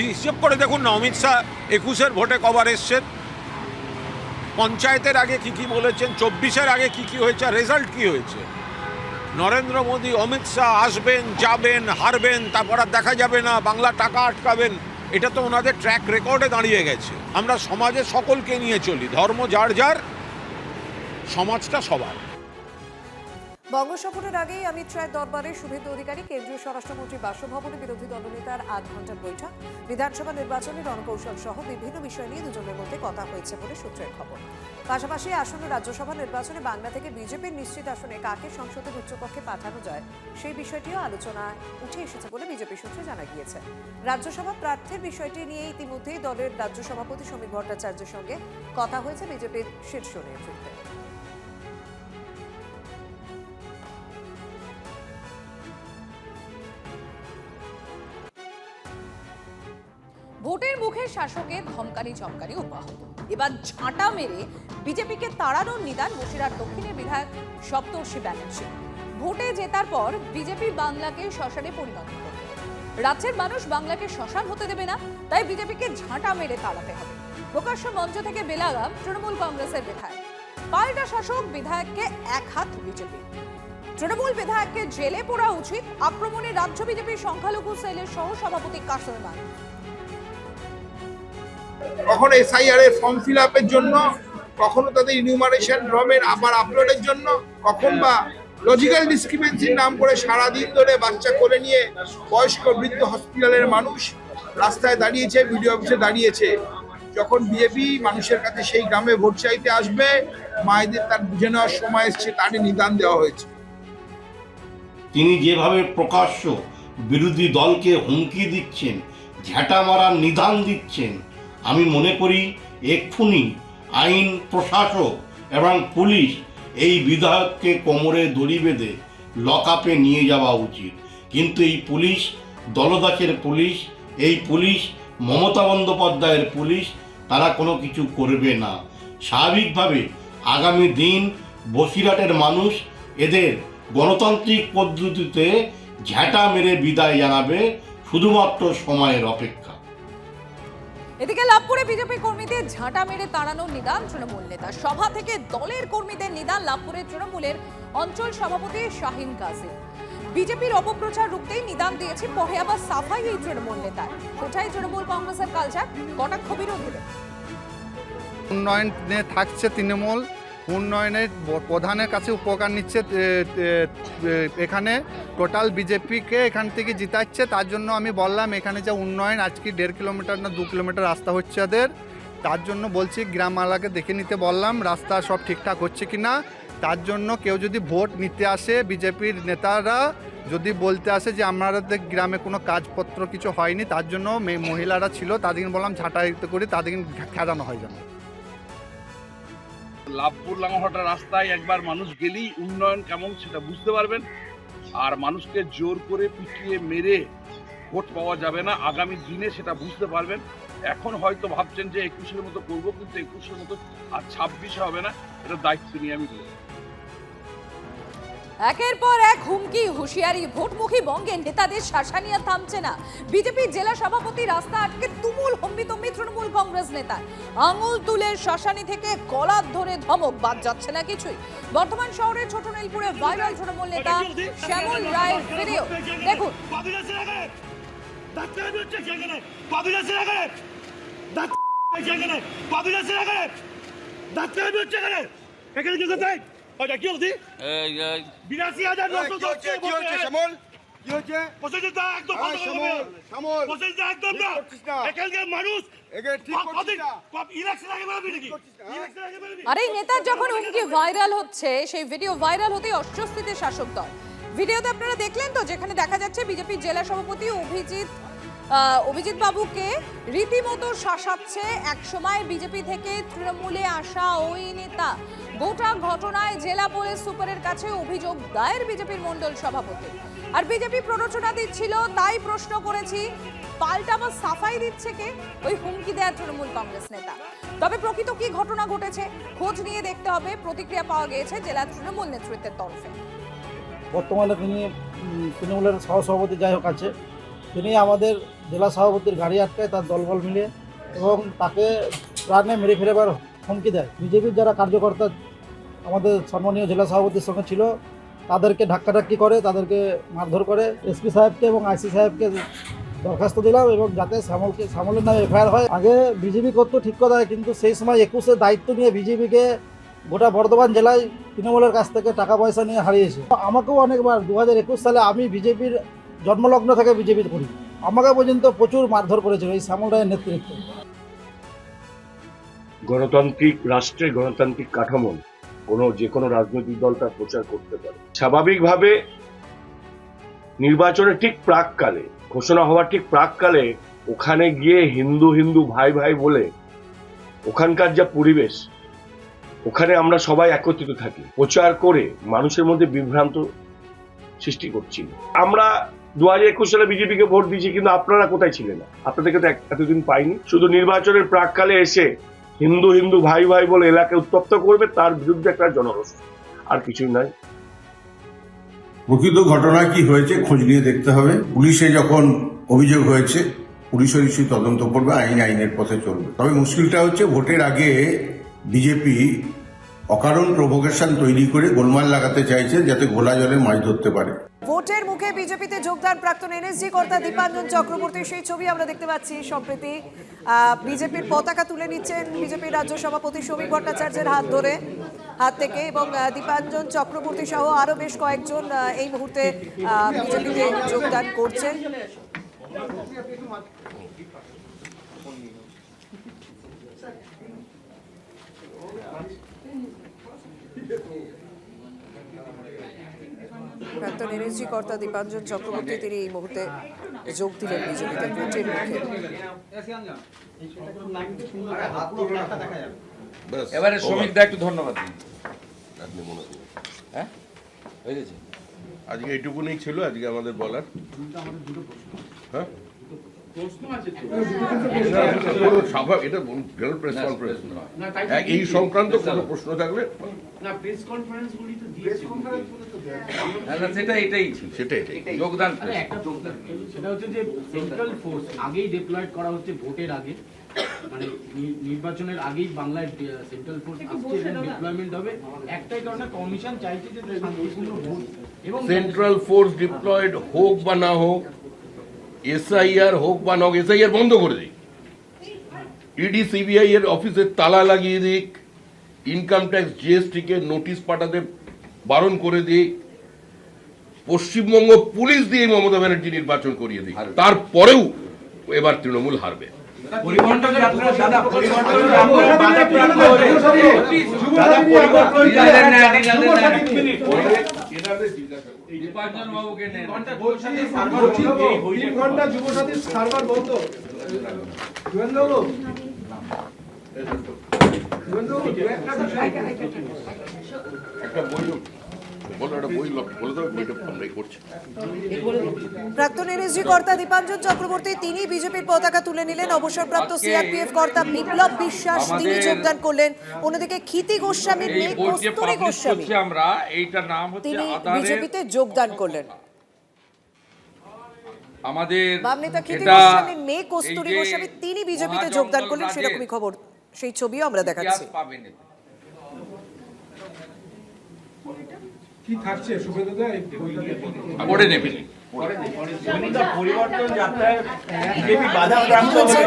হিসেব করে দেখুন না, অমিত শাহ 21-এর ভোটে কবার এসছেন, পঞ্চায়েতের আগে কি কি বলেছেন, 24-এর আগে কি কি হয়েছে, রেজাল্ট কি হয়েছে। নরেন্দ্র মোদী অমিত শাহ আসবেন, যাবেন, হারবেন, তারপর আর দেখা যাবে না, বাংলা টাকা আটকাবেন, এটা তো ওনাদের ট্র্যাক রেকর্ডে দাঁড়িয়ে গেছে। আমরা সমাজে সকলকে নিয়ে চলি, ধর্ম যার যার, সমাজটা সবার। বঙ্গ সফরের আগেই অমিত শাহের দরবারে শুভেন্দু অধিকারী, কেন্দ্রীয় স্বরাষ্ট্রমন্ত্রী বাসভবনে বিরোধী দলনেতার 8 ঘণ্টার বৈঠক। বিধানসভা নির্বাচনের রণকৌশল সহ বিভিন্ন বিষয় নিয়ে দুজনের মধ্যে কথা হয়েছে বলে সূত্রের খবর। পাশাপাশি আসন্ন রাজ্যসভা নির্বাচনে বাংলা থেকে বিজেপির নিশ্চিত আসনে কাকে সংসদের উচ্চকক্ষে পাঠানো যায় সেই বিষয়টিও আলোচনায় উঠে এসেছে বলে বিজেপি সূত্রে জানা গিয়েছে। রাজ্যসভা প্রার্থীর বিষয়টি নিয়ে ইতিমধ্যেই দলের রাজ্য সভাপতি সমীর ভট্টাচার্যের সঙ্গে কথা হয়েছে বিজেপির শীর্ষ নেতৃত্বে। ভোটের মুখে শাসকের ধমকানি চমকানি অব্যাহত। এবার ঝাঁটা মেরে বিজেপিকে তাড়ানোর নিদান বসিরহাট দক্ষিণের বিধায়ক সপ্তর্ষি ব্যানার্জি। ভোটে জেতার পর বিজেপি বাংলাকে শ্মশানে পরিণত করবে। রাজ্যের মানুষ বাংলাকে শ্মশান হতে দেবে না, তাই বিজেপিকে ঝাঁটা মেরে তাড়াতে হবে। প্রকাশ্য মঞ্চ থেকে বেলাগাম তৃণমূল কংগ্রেসের বিধায়ক। পাল্টা শাসক বিধায়ককে এক হাত বিজেপি। তৃণমূল বিধায়ককে জেলে পোড়া উচিত, আক্রমণে রাজ্য বিজেপির সংখ্যালঘু সেলের সহ সভাপতি কাসর মান। কখনো এসআইআর এর ফর্ম ফিল আপের জন্য, কখনো তাদের ইনিউমারেশন ফর্মের আবার আপলোডের জন্য, কখন বা লজিক্যাল ডিসক্রিপেন্সির নাম করে সারাদিন ধরে বাচ্চা কোলে নিয়ে বয়স্ক বৃদ্ধ হসপিটালের মানুষ রাস্তায় দাঁড়িয়েছে, বিডিও অফিসে দাঁড়িয়েছে। যখন বিজেপি মানুষের কাছে সেই গ্রামে ভোট চাইতে আসবে, মায়েদের তার বুঝে নেওয়ার সময় এসছে, তারই নিদান দেওয়া হয়েছে। তিনি যেভাবে প্রকাশ্য বিরোধী দলকে হুমকি দিচ্ছেন, ঝাঁটা মারার নিদান দিচ্ছেন, আমি মনে করি এক্ষুনি আইন প্রশাসক এবং পুলিশ এই বিধায়ককে কোমরে দড়ি বেঁধে লকআপে নিয়ে যাওয়া উচিত। কিন্তু এই পুলিশ দলদাসের পুলিশ, এই পুলিশ মমতা বন্দ্যোপাধ্যায়ের পুলিশ, তারা কোনো কিছু করবে না। স্বাভাবিকভাবে আগামী দিন বসিরহাটের মানুষ এদের গণতান্ত্রিক পদ্ধতিতে ঝাঁটা মেরে বিদায় জানাবে, শুধুমাত্র সময়ের অপেক্ষা। এদিকে লাভপুরে বিজেপি কর্মীদের ঝাঁটা মেরে তাড়ানোর নিদান তৃণমূল নেতা। সভা থেকে দলের কর্মীদের নিদান লাভপুরের তৃণমূলের অঞ্চল সভাপতি শাহিন কাজী। বিজেপির অপপ্রচার রুখতেই নিদান দিয়েছে, পরে আবার সাফাই এই তৃণমূল নেতার। কোথায় তৃণমূল কংগ্রেসের কালচার, কটাক্ষ বিরোধীদের। উন্নয়নে থাকছে তৃণমূল, উন্নয়নের প্রধানের কাছে উপকার নিচ্ছে, এখানে টোটাল বিজেপিকে এখান থেকে জিতাচ্ছে। তার জন্য আমি বললাম এখানে যে উন্নয়ন আজকে 1.5 কিলোমিটার না 2 কিলোমিটার রাস্তা হচ্ছে এদের, তার জন্য বলছি গ্রামওয়ালাকে দেখে নিতে বললাম রাস্তা সব ঠিকঠাক হচ্ছে কিনা। তার জন্য কেউ যদি ভোট নিতে আসে, বিজেপির নেতারা যদি বলতে আসে যে আমাদের গ্রামে কোনো কাজপত্র কিছু হয়নি, তার জন্য মহিলারা ছিল, তাদেরকে বললাম ঝাঁটাইতে করে তাদেরকে খেদানো হয় যেন। লাভপুর লাঙ্গলহাটা রাস্তায় একবার মানুষ গেলেই উন্নয়ন কেমন সেটা বুঝতে পারবেন। আর মানুষকে জোর করে পিটিয়ে মেরে ভোট পাওয়া যাবে না, আগামী দিনে সেটা বুঝতে পারবেন। এখন হয়তো ভাবছেন যে 21-এর মতো করবো, কিন্তু 21-এর মতো আর 26-এ হবে না, এটা দায়িত্ব নিয়ে আমি বলবো। একের পর এক হুমকি হুঁশিয়ারি, ভোটমুখী বঙ্গের নেতাদের শাসানিয়া থামছে না। বিজেপি জেলা সভাপতি রাস্তা আটকে তুমুল হম্বিতম্বি তৃণমূল কংগ্রেস নেতা। আঙুল তুলে শাসানি থেকে গলা ধরে ধমক, বাদ যাচ্ছে না কিছুই। বর্ধমান শহরের ছোট নীলপুরে ভাইরাল তৃণমূল নেতা শ্যামল রায়ের ভিডিও দেখুন। আর এই নেতার যখন হুমকি ভাইরাল হচ্ছে, সেই ভিডিও ভাইরাল হতেই অস্বস্তিতে শাসক দল। ভিডিওতে আপনারা দেখলেন তো, যেখানে দেখা যাচ্ছে বিজেপির জেলা সভাপতি অভিজিৎ বাবুকে রীতিমতো শাসাচ্ছে একসময় বিজেপি থেকে তৃণমূলে আসা ওই নেতা। গোটা ঘটনায় জেলা পুলিশ সুপারের কাছে অভিযোগ দায়ের বিজেপির মণ্ডল সভাপতি। আর বিজেপি প্ররোচনা দিচ্ছিল, তাই প্রশ্ন করেছি, পাল্টা বা সাফাই দিচ্ছে কে? ওই হুমকি দেয়া তৃণমূল কংগ্রেস নেতা। তবে প্রকৃত কি ঘটনা ঘটেছে খোঁজ নিয়ে দেখতে হবে। প্রতিক্রিয়া পাওয়া গিয়েছে জেলা তৃণমূল নেতৃত্বের তরফে। বর্তমানে তিনি তৃণমূলের সহসভাপতি যাই হোক আছে, তিনি আমাদের জেলা সভাপতির গাড়ি আটকায় তার দলবল মিলে এবং তাকে প্রাণে মেরে ফেলেবার হুমকি দেয়। বিজেপির যারা কার্যকর্তা আমাদের সম্মানীয় জেলা সভাপতির সঙ্গে ছিল, তাদেরকে ধাক্কাধাক্কি করে, তাদেরকে মারধর করে। এসপি সাহেবকে এবং আইসি সাহেবকে দরখাস্ত দিলাম এবং যাতে শ্যামলের নামে এফআইআর হয়। আগে বিজেপি করতো ঠিক কথা, কিন্তু সেই সময় 21-এর দায়িত্ব নিয়ে বিজেপিকে গোটা বর্ধমান জেলায় তৃণমূলের কাছ থেকে টাকা পয়সা নিয়ে হারিয়েছে। আমাকেও অনেকবার 2021 সালে আমি বিজেপির জন্মলগ্ন থেকে বিজেপি করি, আমাকে পর্যন্ত প্রচুর মারধর করেছিল এই শ্যামল রায়ের নেতৃত্বে। গণতান্ত্রিক রাষ্ট্রে গণতান্ত্রিক কাঠামো যে কোনো রাজনৈতিক দল তার প্রচার করতে পারে। স্বাভাবিকভাবে নির্বাচনের ঠিক প্রাককালে, ঘোষণা হওয়ার ঠিক প্রাককালে ওখানে গিয়ে হিন্দু হিন্দু ভাই ভাই বলে ওখানকার যা পরিবেশ, ওখানে আমরা সবাই একত্রিত থাকি, প্রচার করে মানুষের মধ্যে বিভ্রান্ত সৃষ্টি করছি। আমরা 2021 সালে বিজেপিকে ভোট দিয়েছি, কিন্তু আপনারা কোথায় ছিলেন? আপনাদেরকে তো এতদিন পাইনি। শুধু নির্বাচনের প্রাককালে এসে হিন্দু হিন্দু ভাই ভাই বলে এলাকা উত্তপ্ত করবে, তার বিরুদ্ধে একটা জনরোষ, আর কিছুই নাই। প্রকৃত ঘটনা কি হয়েছে খোঁজ নিয়ে দেখতে হবে। পুলিশে যখন অভিযোগ হয়েছে, পুলিশও নিশ্চয়ই তদন্ত করবে, আইনের পথে চলবে। তবে মুশকিলটা হচ্ছে ভোটের আগে বিজেপি অকারণ প্রভোকেশন তৈরি করে গোলমাল লাগাতে চাইছে, যাতে ঘোলা জলে মাছ ধরতে পারে। ভোটের মুখে বিজেপিতে যোগদান প্রাক্তন এনএসজি কর্তা দীপাঞ্জন চক্রবর্তীর সেই ছবি আমরা দেখতে পাচ্ছি সম্প্রতি। বিজেপির পতাকা তুলে নিচ্ছেন বিজেপির রাজ্য সভাপতি শ্রমিক ভট্টাচার্যের হাত থেকে, এবং দীপাঞ্জন চক্রবর্তী সহ আরো বেশ কয়েকজন এই মুহূর্তে বিজেপিতে যোগদান করছেন। প্রাক্তন এনএসজি কর্তা দীপাঞ্জন চক্রবর্তী তিনি এই মুহূর্তে যোগ দিলেন বিজেপিতে ভোটের মুখে। এবারে শ্রমিক দা একটু ধন্যবাদ দিন। হ্যাঁ হয়ে গেছে, আজকে এইটুকুনি ছিল আজকে আমাদের বলার। হ্যাঁ এটা প্রেস কনফারেন্স এই সংক্রান্ত কোনো প্রশ্ন থাকলে যোগদান। সেটা হচ্ছে যে সেন্ট্রাল ফোর্স আগেই ডিপ্লয়েড করা হচ্ছে ভোটের আগে, মানে নির্বাচনের আগেই বাংলায় সেন্ট্রাল ফোর্স আসছে এবং ডিপ্লয়মেন্ট হবে। একটাই কারণে কমিশন চাইছে যে শান্তিপূর্ণ ভোট এবং সেন্ট্রাল ফোর্স ডিপ্লয়েড হোক বা না হোক, এসআইআর হোক বা না হোক, এসআইআর বন্ধ করে দিক, ইডি সিবিআই এর অফিসের তালা লাগিয়ে দিক, ইনকাম ট্যাক্স জিএসটি কে নোটিশ পাঠাতে বারণ করে দিক, পশ্চিমবঙ্গ পুলিশ দিয়ে মমতা ব্যানার্জি নির্বাচন করিয়ে দিক, তারপরেও এবার তৃণমূল হারবে। দীপাঞ্জন বাবুকে প্রাক্তন এনএসজি কর্তা দীপাঞ্জন চক্রবর্তী তিনি বিজেপির পতাকা তুলে নিলেন। অবসরপ্রাপ্ত সিআরপিএফ কর্তা বিপ্লব বিশ্বাস তিনি যোগদান করলেন। অন্যদিকে ক্ষিতি গোস্বামীর মেয়ে কস্তুরী গোস্বামী তিনি বিজেপিতে যোগদান করলেন। আমাদের বাম নেতা ক্ষিতি গোস্বামীর মেয়ে কস্তুরী গোস্বামী তিনি বিজেপিতে যোগদান করলেন, সেরকমই খবর, সেই ছবিও আমরা দেখাচ্ছি। কি থাকছে সুবেদা পড়ে নেবেন। পরিবর্তন যাত্রায় বিজেপি বাধাপ্রাপ্ত হয়েছে।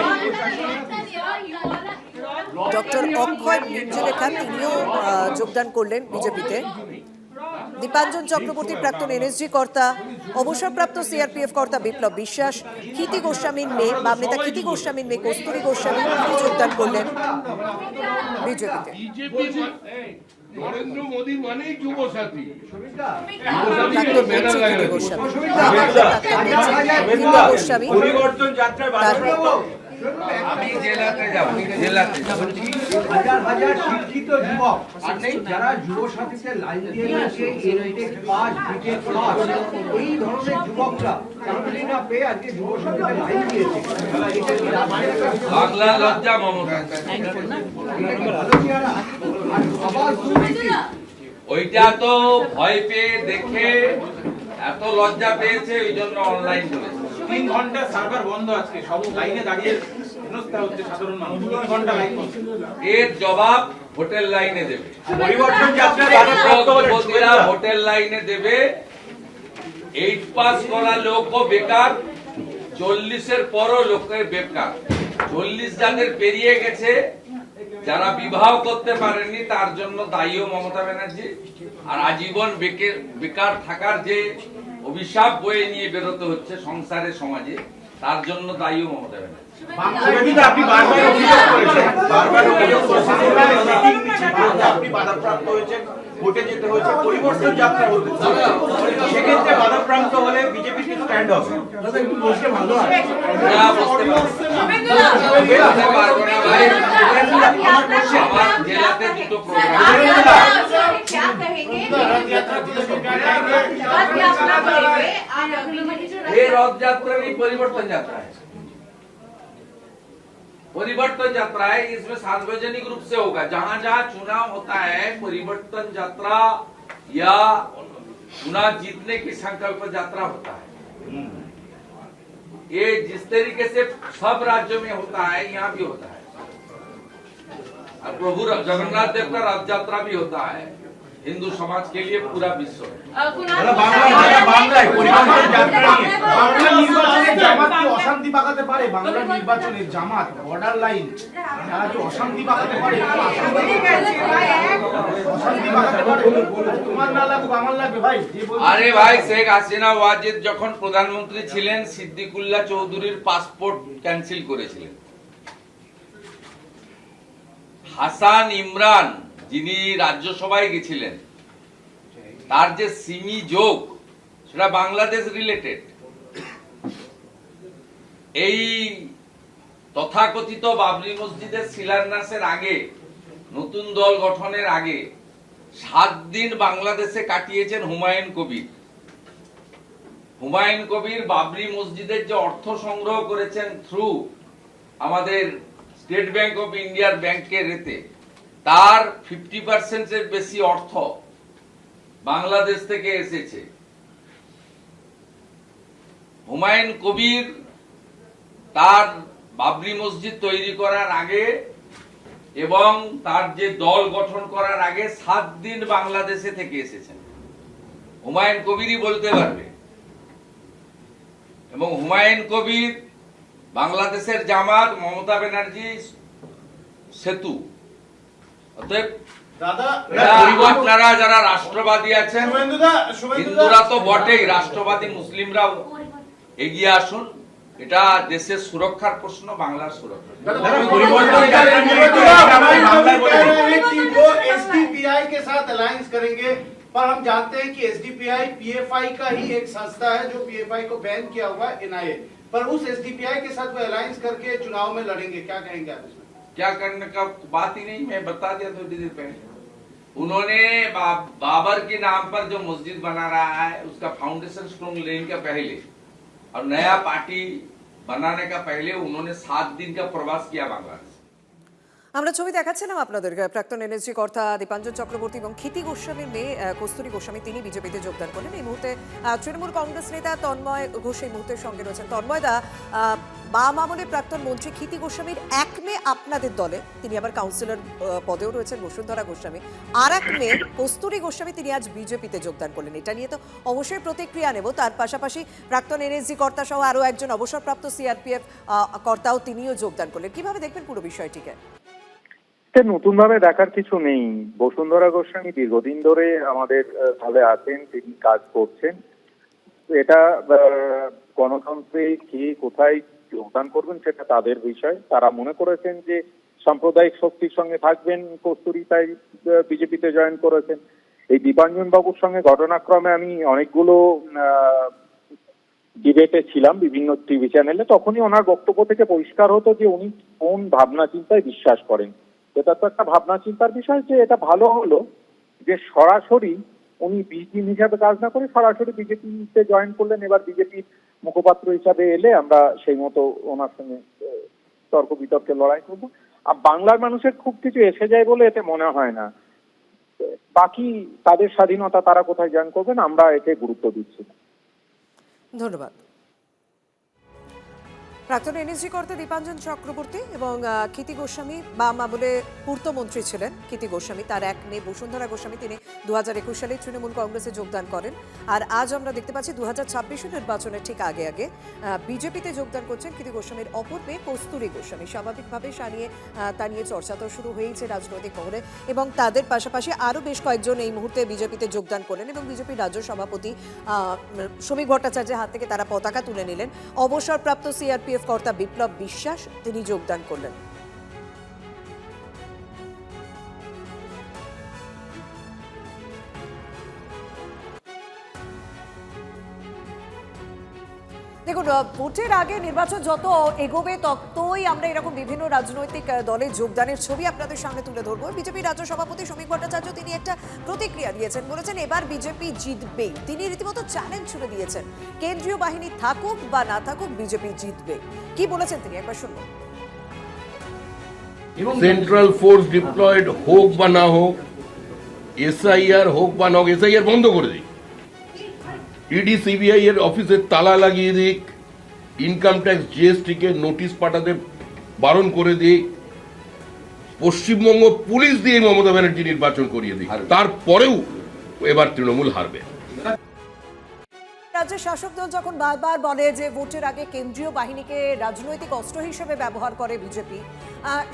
ডক্টর অক্ষয় মিঞ্জলেখা তিনিও যোগদান করলেন বিজেপিতে। দীপাঞ্জন চক্রবর্তী প্রাক্তন এনএসজি কর্তা, অবসরপ্রাপ্ত সিআরপিএফ কর্তা বিপ্লব বিশ্বাস, ক্ষিতি গোস্বামীর মেয়ে বাম নেতা ক্ষিতি গোস্বামীর মেয়ে কস্তুরী গোস্বামী তিনি যোগদান করলেন বিজেপিতে। নরেন্দ্র মোদী মানেই যুবসাথী। পরিবর্তন যাত্রায় আমি জেলাতে যাব, জেলাতে হাজার হাজার শিক্ষিত যুবক যারা যুবসাথীতে লাইন দিয়ে গেছে, পাস বিটেক পাস, এই ধরনের যুবকরা চাকরি না পেয়ে আজকে যুবসাথীতে লাইন দিয়েছে। বাংলা লজ্জা মমতা, ওইটা তো ভয় পেয়ে দেখে এত লজ্জা পেয়েছে, ওই জন্য অনলাইন করেছে। 3 ঘন্টা সার্ভার বন্ধ, আজকে সব লাইনে দাঁড়িয়ে হেনস্থা হচ্ছে সাধারণ মানুষ 3 ঘন্টা লাইন করছে। এর জবাব হোটেল লাইনে দেবে, পরিবর্তন যাত্রার প্রতিরা হোটেল লাইনে দেবে। 8 পাস করা লোকও বেকার, 40-এর পরও লোকের বেকার। 40 যাদের পেরিয়ে গেছে, যারা বিবাহ করতে পারেননি, তার জন্য দায়ীও মমতা ব্যানার্জি। আর আজীবন বেকার থাকার যে অভিশাপ বয়ে নিয়ে বেরোতে হচ্ছে সংসারে, সমাজে, তার জন্য দায়ীও মমতা ব্যানার্জি। আপনি বারবার অভিযোগ করেছেন, আপনি বাধাপ্রাপ্ত হয়েছেন, ভোটে যেতে হয়েছে, পরিবর্তন যাত্রা হতে সেক্ষেত্রে বাধাপ্রাপ্ত হলে বিজেপি কি স্ট্যান্ড হবে? ভালো হয় আমার জেলাতে দুটো প্রোগ্রাম, ये रथ यात्रा नहीं परिवर्तन यात्रा है। परिवर्तन यात्रा है, इसमें सार्वजनिक रूप से होगा। जहां जहां चुनाव होता है, परिवर्तन यात्रा या चुनाव जीतने की संकल्प यात्रा होता है। ये जिस तरीके से सब राज्यों में होता है, यहाँ भी होता है। और प्रभु जगन्नाथ देव का रथ यात्रा भी होता है, हिंदू समाज के लिए पूरा विश्व है। অশান্তি পাকাতে পারে বাংলা নির্বাচনের জামাত, বর্ডার লাইন যারা কি অশান্তি পাকাতে পারে, তোমার না লাগুক আমার লাগবে ভাই। আরে ভাই, শেখ হাসিনা ওয়াজিদ যখন প্রধানমন্ত্রী ছিলেন, সিদ্দিকুল্লাহ চৌধুরীর পাসপোর্ট ক্যান্সেল করেছিলেন। হাসান ইমরান যিনি রাজ্যসভায় গেছিলেন, তার যে সিমি যোগ, সেটা বাংলাদেশ রিলেটেড। এই তথাকথিত বাবরি মসজিদের শিলান্যাসের আগে, নতুন দল গঠনের আগে 7 দিন বাংলাদেশে কাটিয়েছেন হুমায়ুন কবির। হুমায়ুন কবির বাবরি মসজিদের যে অর্থ সংগ্রহ করেছেন থ্রু আমাদের স্টেট ব্যাংক অফ ইন্ডিয়ার ব্যাংকের রেতে, তার 50% বেশি অর্থ বাংলাদেশ থেকে এসেছে। হুমায়ুন কবির তার বাবরি মসজিদ তৈরি করার আগে এবং তার যে দল গঠন করার আগে 7 দিন বাংলাদেশে থেকে এসেছেন। হুমায়ুন কবিরই বলতে পারবে। এবং হুমায়ুন কবির বাংলাদেশের জামাত, মমতা ব্যানার্জি সেতু। অতএব আপনারা যারা রাষ্ট্রবাদী আছেন, হিন্দুরা তো বটেই, রাষ্ট্রবাদী মুসলিমরাও এগিয়ে আসুন। এটা দেশের সুরক্ষার প্রশ্ন, বাংলার সুরক্ষা। एसडीपीआई के साथ अलायंस करेंगे, पर हम जानते हैं कि एसडीपीआई पीएफआई का ही एक संस्था है जो पीएफआई को बैन किया हुआ है एनआईए, पर उस एसडीपीआई के साथ वो अलायंस करके चुनाव में लड़ेंगे। क्या कहेंगे आप इसमें? क्या करने का बात ही नहीं, मैं बता दिया थोड़ी देर पहले। उन्होंने बाबर के नाम पर जो मस्जिद बना रहा है, उसका फाउंडेशन स्टोन लेने का पहले और नया पार्टी बनाने का पहले उन्होंने 7 दिन का प्रवास किया बांग्लादेश। আমরা ছবি দেখাচ্ছিলাম আপনাদের, প্রাক্তন এনএসজি কর্তা দীপাঞ্জন চক্রবর্তী এবং ক্ষিতি গোস্বামীর মেয়ে কস্তুরী গোস্বামী, তিনি বিজেপিতে যোগদান করলেন। এই মুহূর্তে তৃণমূল কংগ্রেস নেতা তন্ময় ঘোষ এই মুহূর্তে সঙ্গে রয়েছেন। তন্ময়দা, বাম আমলে প্রাক্তন মন্ত্রী ক্ষিতি গোস্বামীর এক মেয়ে আপনাদের দলে, তিনি আবার কাউন্সিলর পদেও রয়েছেন, বসুন্ধরা গোস্বামী। আর এক মেয়ে কস্তুরী গোস্বামী, তিনি আজ বিজেপিতে যোগদান করলেন। এটা নিয়ে তো অবশ্যই প্রতিক্রিয়া নেব। তার পাশাপাশি প্রাক্তন এনএসজি কর্তা সহ আরও একজন অবসরপ্রাপ্ত সিআরপিএফ কর্তাও তিনিও যোগদান করলেন। কিভাবে দেখবেন পুরো বিষয়টিকে? নতুন ভাবে দেখার কিছু নেই। বসুন্ধরা গোস্বামী দীর্ঘদিন ধরে আমাদের দলে আছেন, তিনি কাজ করছেন। এটা গণতন্ত্রে কে কোথায় যোগদান করবেন সেটা তাদের বিষয়। তারা মনে করেছেন যে সাম্প্রদায়িক শক্তির সঙ্গে থাকবেন কস্তুরী, তাই বিজেপিতে জয়েন করেছেন। এই দীপাঞ্জন বাবুর সঙ্গে ঘটনাক্রমে আমি অনেকগুলো ডিবেটে ছিলাম বিভিন্ন টিভি চ্যানেলে, তখনই ওনার বক্তব্য থেকে পরিষ্কার হতো যে উনি কোন ভাবনা চিন্তায় বিশ্বাস করেন। এটা তো একটা ভাবনা চিন্তার বিষয় যে এটা ভালো হলো যে সরাসরি উনি বিজেপি হিসাবে কাজ না করে সরাসরি বিজেপিতে জয়েন করলেন। এবার বিজেপির মুখপাত্র হিসাবে এলে আমরা সেই মতো ওনার সঙ্গে তর্ক বিতর্কে লড়াই করবো। আর বাংলার মানুষের খুব কিছু এসে যায় বলে এতে মনে হয় না। বাকি তাদের স্বাধীনতা, তারা কোথায় জয়েন করবেন আমরা এতে গুরুত্ব দিচ্ছি না। ধন্যবাদ। প্রাক্তন এনএসজি কর্তা দীপাঞ্জন চক্রবর্তী এবং কীর্তি গোস্বামী বাম আমলে পূর্তমন্ত্রী ছিলেন কীর্তি গোস্বামী, তার এক মেয়ে বসুন্ধরা গোস্বামী, তিনি 2021 সালে তৃণমূল কংগ্রেসে যোগদান করেন। আর আজ আমরা দেখতে পাচ্ছি 2026 নির্বাচনের ঠিক আগে আগে বিজেপিতে যোগদান করছেন কীর্তি গোস্বামীর অপর মেয়ে কস্তুরী গোস্বামী। স্বাভাবিকভাবে তা নিয়ে চর্চা তো শুরু হয়েছে রাজনৈতিক মহলে, এবং তাদের পাশাপাশি আরও বেশ কয়েকজন এই মুহূর্তে বিজেপিতে যোগদান করলেন এবং বিজেপির রাজ্য সভাপতি শ্রমিক ভট্টাচার্যের হাত থেকে তারা পতাকা তুলে নিলেন। অবসরপ্রাপ্ত সিআরপিএফ কর্তা বিপ্লব বিশ্বাস তিনি যোগদান করলেন। দেখুন, ভোটের আগে নির্বাচন যত এগোবে ততই আমরা এরকম বিভিন্ন রাজনৈতিক দলে যোগদানের ছবি আপনাদের সামনে তুলে ধরবো। বিজেপি রাজ্য সভাপতি শ্রমিক ভট্টাচার্য তিনি একটা প্রতিক্রিয়া দিয়েছেন, বলেছেন এবার বিজেপি জিতবে। তিনি রীতিমতো চ্যালেঞ্জ ছুড়ে দিয়েছেন, কেন্দ্রীয় বাহিনী থাকুক বা না থাকুক বিজেপি জিতবে। কি বলেছেন তিনি, একবার শুনবো। সেন্ট্রাল ফোর্স ডিপ্লয়েড হোক বা না হোক, এসআইআর হোক বা না হোক, এসআইআর বন্ধ করে দিই, ইডি সিবিআই এর অফিসের তালা লাগিয়ে দিক, ইনকাম ট্যাক্স জিএসটি কে নোটিশ পাঠাতে বারণ করে দিক, পশ্চিমবঙ্গ পুলিশ দিয়ে মমতা ব্যানার্জি নির্বাচন করিয়ে দিক, তারপরেও এবার তৃণমূল হারবে। রাজ্যের শাসক দল যখন বারবার বলে যে ভোটের আগে কেন্দ্রীয় বাহিনীকে রাজনৈতিক অস্ত্র হিসেবে ব্যবহার করে বিজেপি,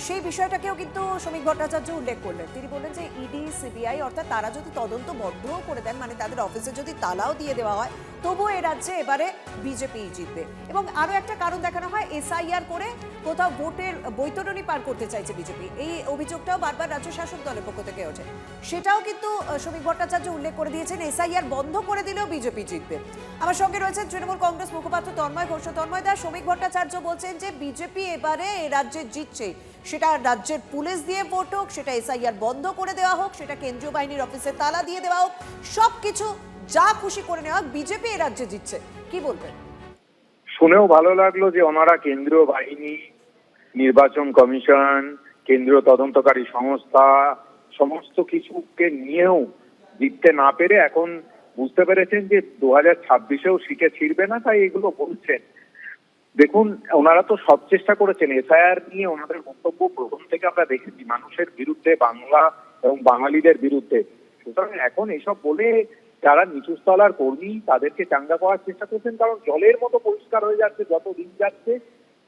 সেই বিষয়টাকেও কিন্তু শ্রমিক ভট্টাচার্য উল্লেখ করলেন। তিনি বললেন যে ইডি সিবিআই অর্থাৎ তারা যদি তদন্ত বন্ধও করে দেন, মানে তাদের অফিসে যদি তালাও দিয়ে দেওয়া হয়, তবুও এ রাজ্যে এবারে বিজেপি জিতবে। এবং আরও একটা কারণ দেখানো হয়, এসআইআর করে কোথাও ভোটের বৈতরণী পার করতে চাইছে বিজেপি। এই অভিযোগটাও বারবার রাজ্য শাসক দলের পক্ষ থেকে ওঠে, সেটাও কিন্তু শ্রমিক ভট্টাচার্য উল্লেখ করে দিয়েছেন। এসআইআর বন্ধ করে দিলেও বিজেপি জিতবে। আমার সঙ্গে রয়েছেন তৃণমূল কংগ্রেস মুখপাত্র তন্ময় ঘোষ। তন্ময় দা, শ্রমিক ভট্টাচার্য বলছেন যে বিজেপি এবারে এ রাজ্যে জিতছে, সেটা রাজ্যের পুলিশ দিয়ে ভোট হোক, সেটা এসআইআর বন্ধ করে দেওয়া হোক, সেটা কেন্দ্রীয় বাহিনীর অফিসে তালা দিয়ে দেওয়া হোক, সবকিছু যা খুশি করে নেওয়া হোক, বিজেপি এ রাজ্যে জিতছে। কি বলবেন? শুনেও ভালো লাগলো যে ওনারা কেন্দ্রীয় বাহিনী, নির্বাচন কমিশন, কেন্দ্রীয় তদন্তকারী সংস্থা সমস্ত কিছুকে নিয়েও জিততে না পেরে এখন বুঝতে পেরেছেন যে 2026-এও সিটে ছিড়বে না, তাই এগুলো বলছেন। দেখুন, ওনারা তো সব চেষ্টা করেছেন। এসআইআর নিয়ে ওনাদের বক্তব্য প্রথম থেকে আমরা দেখেছি মানুষের বিরুদ্ধে, বাংলা এবং বাঙালিদের বিরুদ্ধে। সুতরাং এখন এসব বলে যারা নিচুস্তলার কর্মী তাদেরকে চাঙ্গা করার চেষ্টা করছেন, কারণ জলের মতো পরিষ্কার হয়ে যাচ্ছে যত দিন যাচ্ছে।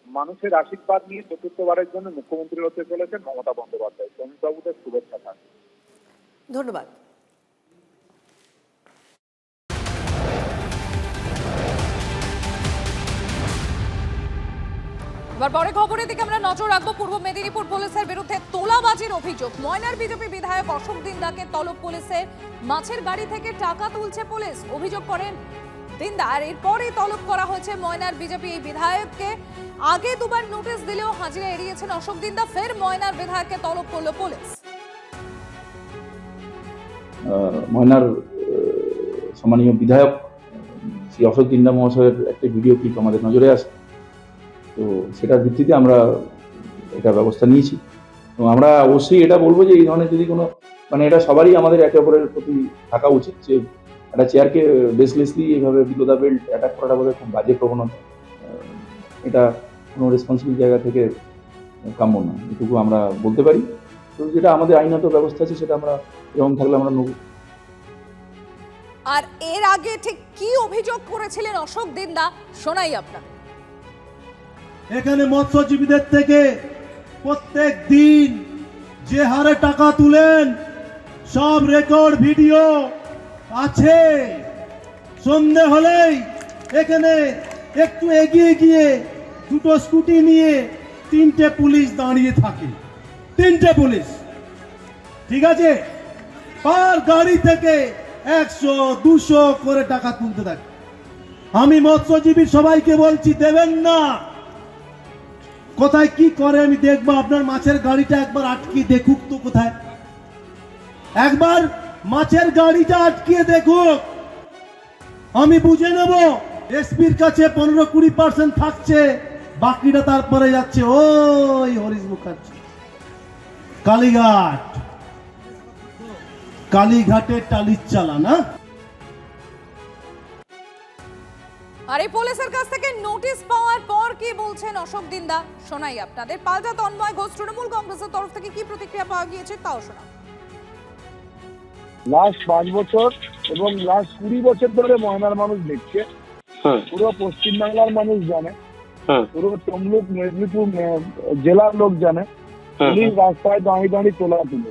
মানুষের আশীর্বাদ নিয়ে চতুর্থবারের জন্য মুখ্যমন্ত্রী হতে চলেছেন মমতা বন্দ্যোপাধ্যায়। শ্রমিকবাবুদের শুভেচ্ছা থাকবে। ধন্যবাদ। এবার পরে খবরের দিকে আমরা নজর রাখবো। পূর্ব মেদিনীপুর পুলিশের বিরুদ্ধে তোলাবাজির অভিযোগ। ময়নার বিজেপি বিধায়ক অশোক দিন্দাকে তলব পুলিশের। মাছের গাড়ি থেকে টাকা তুলছে পুলিশ, অভিযোগ করেন দিন্দা। আর এরপরই তলব করা হয়েছে ময়নার বিজেপি এই বিধায়ককে। আগে দুবার নোটিশ দিলেও হাজিরা এড়িয়েছেন অশোক দিন্দা, ফের ময়নার বিধায়ককে তলব করলো পুলিশ। ময়নার সম্মানীয় বিধায়ক শ্রী অশোক দিন্দা মহাশয়ের একটা ভিডিও ক্লিপ আমাদের নজরে আসে, তো সেটার ভিত্তিতে আমরা এটা ব্যবস্থা নিয়েছি। এবং আমরা অবশ্যই এটা বলবো যে এই ধরনের যদি কোনো এটা সবারই আমাদের একে অপরের প্রতি থাকা উচিত, যে একটা চেয়ারকে বেসলেসলি এইভাবে বিলো দ্য বেল্ট অ্যাটাক করাটা বোধহয় খুব বাজে প্রবণতা। এটা কোনো রেসপন্সিবল জায়গা থেকে কাম্য না, এটুকু আমরা বলতে পারি। তো যেটা আমাদের আইনত ব্যবস্থা আছে সেটা আমরা এরকম থাকলে আমরা নেব। আর এর আগে ঠিক কি অভিযোগ করেছিলেন অশোক দিন্দা শোনাই আপনাকে। এখানে মৎস্যজীবীদের থেকে প্রত্যেক দিন যে হারে টাকা তুলেন সব রেকর্ড ভিডিও আছে। সন্ধে হলেই এখানে একটু এগিয়ে গিয়ে দুটো স্কুটি নিয়ে 3টে পুলিশ দাঁড়িয়ে থাকে, 3টে পুলিশ, ঠিক আছে? পার গাড়ি থেকে 100-200 করে টাকা তুলতে থাকে। আমি মৎস্যজীবী সবাইকে বলছি, দেবেন না। কোথায় কি করে আমি দেখবো। আপনার মাছের গাড়িটা একবার আটকিয়ে দেখুক তো কোথায়, একবার মাছের গাড়িটা আটকিয়ে দেখুক, আমি বুঝে নেব। এসপির কাছে 15-20% থাকছে, বাকিটা তারপরে যাচ্ছে ওই হরিশ মুখার্জি। কালীঘাটের টালির চালা না। আর এই পুলিশের কাছ থেকে নোটিশ পাওয়ার পর কি বলছেন অশোক দিন্দা শোনাই আপনাদের। পাল্টা তন্ময় ঘোষ তৃণমূল কংগ্রেসের তরফ থেকে কি প্রতিক্রিয়া পাওয়া গিয়েছে তাও শোনা। লাস্ট 5 বছর এবং লাস্ট 20 বছর ধরে ময়নার মানুষ দেখছে, পুরো পশ্চিমবাংলার মানুষ জানে, পুরো তমলুক মেদিনীপুর জেলার লোক জানে, পুলিশ রাস্তায় দাঁড়িয়ে দাঁড়িয়ে তোলা তুলে,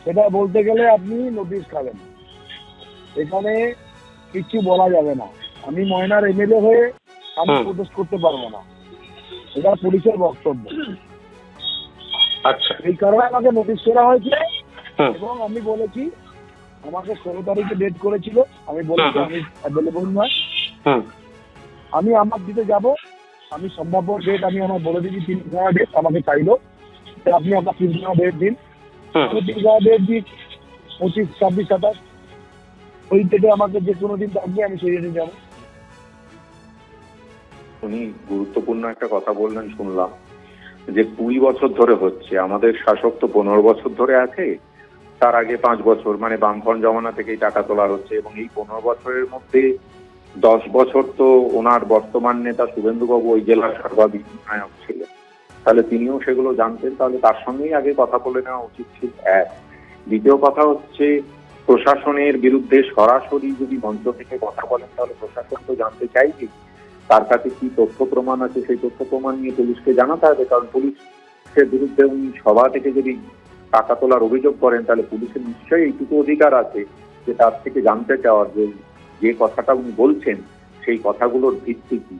সেটা বলতে গেলে আপনি নোটিশ খাবেন। এখানে কিছু বলা যাবে না। আমি ময়নার এমএলএ হয়ে আমি প্রোটেস্ট করতে পারবো না, এটা পুলিশের বক্তব্য। আচ্ছা, এই কারণে আমাকে নোটিশ করা হয়েছে এবং আমি বলেছি, আমাকে 16 তারিখে ডেট করেছিল, আমি বলেছি আমি অ্যাভেলেবল নয়, আমি আমার দিতে যাব, আমি সম্ভাব্য ডেট আমি আমার বলে দিচ্ছি 3 ঘন্টা ডেট আমাকে চাইলো, আপনি আপনার 3 ঘন্টা ডেট দিন, 3 ঘন্টা ডেট দিন, 25, 26, 27 ওই ডেটে আমাকে যে কোনো দিন থাকবে আমি সেই ডেটে যাবো। উনি গুরুত্বপূর্ণ একটা কথা বললেন, শুনলাম যে 20 বছর ধরে হচ্ছে, আমাদের শাসক তো 15 বছর ধরে আছে, তার আগে 5 বছর মানে বামফ্রন্ট জমানা থেকেই টাকা তোলা হচ্ছে, এবং এই 15 বছরের মধ্যে 10 বছর তো ওনার বর্তমান নেতা শুভেন্দুবাবু ওই জেলার সর্বাধিনায়ক ছিলেন, তাহলে তিনিও সেগুলো জানতেন, তাহলে তার সঙ্গেই আগে কথা বলে নেওয়া উচিত ছিল। এক, দ্বিতীয় কথা হচ্ছে প্রশাসনের বিরুদ্ধে সরাসরি যদি মঞ্চ থেকে কথা বলেন তাহলে প্রশাসন তো জানতে চাইবে তার কাছে কি তথ্য প্রমাণ আছে, সেই তথ্য প্রমাণ নিয়ে পুলিশকে জানাতে হবে, কারণ পুলিশের বিরুদ্ধে উনি সভা থেকে যদি টাকা তোলার অভিযোগ করেন তাহলে পুলিশের নিশ্চয়ই এইটুকু অধিকার আছে যে তার থেকে জানতে চাওয়ার যে কথাটা উনি বলছেন সেই কথাগুলোর ভিত্তি কি।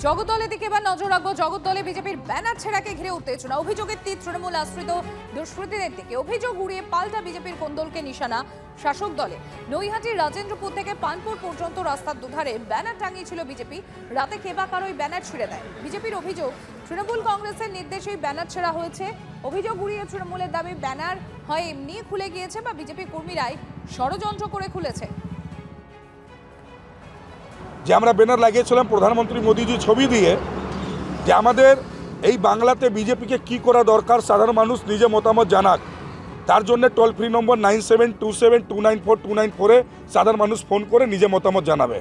জগদ্দলের দিকে এবার নজর রাখবো। জগদ্দলে বিজেপির ব্যানার ছেঁড়াকে ঘিরে উত্তেজনা, অভিযোগের তীর তৃণমূল আশ্রিত দুষ্কৃতীদের দিকে। অভিযোগ উড়িয়ে পাল্টা বিজেপির কোন্দলকে নিশানা শাসক দলে। নৈহাটির রাজেন্দ্রপুর থেকে পানপুর পর্যন্ত রাস্তার দুধারে ব্যানার টাঙিয়েছিল বিজেপি, রাতে কে বা কারো ব্যানার ছিঁড়ে দেয়। বিজেপির অভিযোগ তৃণমূল কংগ্রেসের নির্দেশেই ব্যানার ছেঁড়া হয়েছে। অভিযোগ উড়িয়ে তৃণমূলের দাবি ব্যানার হয় এমনি খুলে গিয়েছে বা বিজেপি কর্মীরাই ষড়যন্ত্র করে খুলেছে। যে আমরা ব্যানার লাগিয়েছিলাম প্রধানমন্ত্রী মোদীজি ছবি দিয়ে, যে আমাদের এই বাংলাতে বিজেপিকে কি করা দরকার সাধারণ মানুষ নিজে মতামত জানাক, তার জন্য টোল ফ্রি নম্বর 9727294294-এ সাধারণ মানুষ ফোন করে নিজে মতামত জানাবে,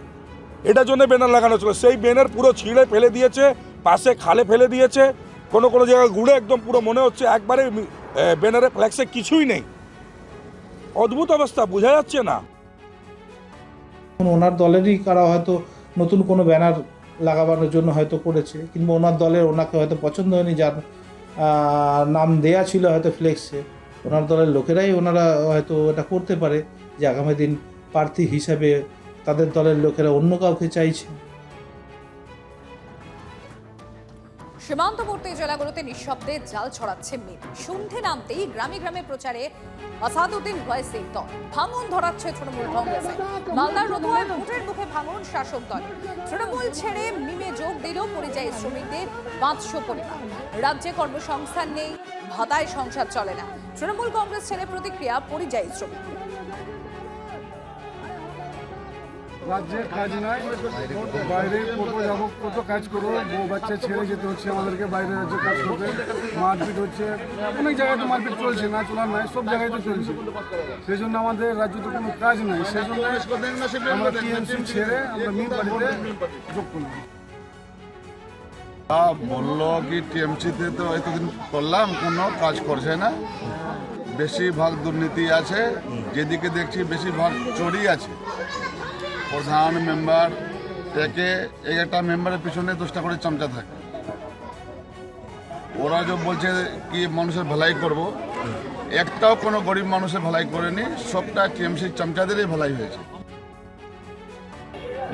এটার জন্য ব্যানার লাগানো ছিল। সেই ব্যানার পুরো ছিঁড়ে ফেলে দিয়েছে, পাশে খালে ফেলে দিয়েছে, কোনো কোনো জায়গায় ঘুরে একদম পুরো মনে হচ্ছে একবারে ব্যানারে ফ্ল্যাক্সে কিছুই নেই। অদ্ভুত অবস্থা, বোঝা যাচ্ছে না। ওনার দলেরই কারা হয়তো নতুন কোনো ব্যানার লাগাবার জন্য হয়তো করেছে, কিংবা ওনার দলের ওনাকে হয়তো পছন্দ হয়নি, যার নাম দেয়া ছিল হয়তো ফ্লেক্সে, ওনার দলের লোকেরাই ওনারা হয়তো এটা করতে পারে যে আগামী দিন প্রার্থী হিসাবে তাদের দলের লোকেরা অন্য কাউকে চাইছে। সীমান্তবর্তী জেলাগুলোতে নিঃশব্দে জাল ছড়াচ্ছে মেয়ে। সন্ধে নামতেই গ্রামে গ্রামে প্রচারে আসাদুদ্দিন ওয়াইসির দল। ভাঙন ধরাচ্ছে তৃণমূল কংগ্রেসে। মালদার রতুয়ায় ভোটের মুখে ভাঙন শাসক দল। তৃণমূল ছেড়ে মিমে যোগ দিল পরিযায়ী শ্রমিকদের 500 পরিবার। রাজ্যে কর্মসংস্থান নেই, ভাতায় সংসার চলে না। তৃণমূল কংগ্রেস ছেড়ে প্রতিক্রিয়া পরিযায়ী শ্রমিক। রাজ্যের কাজ নাই, বাইরে যাবো, কত কাজ করবো, বউ বাচ্চা ছেড়ে যেতে হচ্ছে আমাদেরকে বাইরে রাজ্যে কাজ করতে, মারপিট হচ্ছে, অনেক জায়গায় তো মারপিট চলছে, না চলার নাই, সব জায়গায় তো চলছে। সেই জন্য আমাদের রাজ্যে তো কোনো কাজ নাই, সেই জন্য আমরা টিএমসি ছেড়ে আমরা মিল বাড়িতে যোগ করলাম। বললো কি টিএমসিতে তো এতদিন করলাম, কোনো কাজ করছে না, বেশিরভাগ দুর্নীতি আছে, যেদিকে দেখছি বেশিরভাগ চোরই আছে। প্রধান মেম্বার থেকে একটা মেম্বারের পিছনে 10টা করে চামচা থাকে। ওরা যে বলছে কি মানুষের ভালাই করব, একটাও কোনো গরিব মানুষের ভালাই করেনি, সবটা টিএমসির চামচাদেরই ভালাই হয়েছে।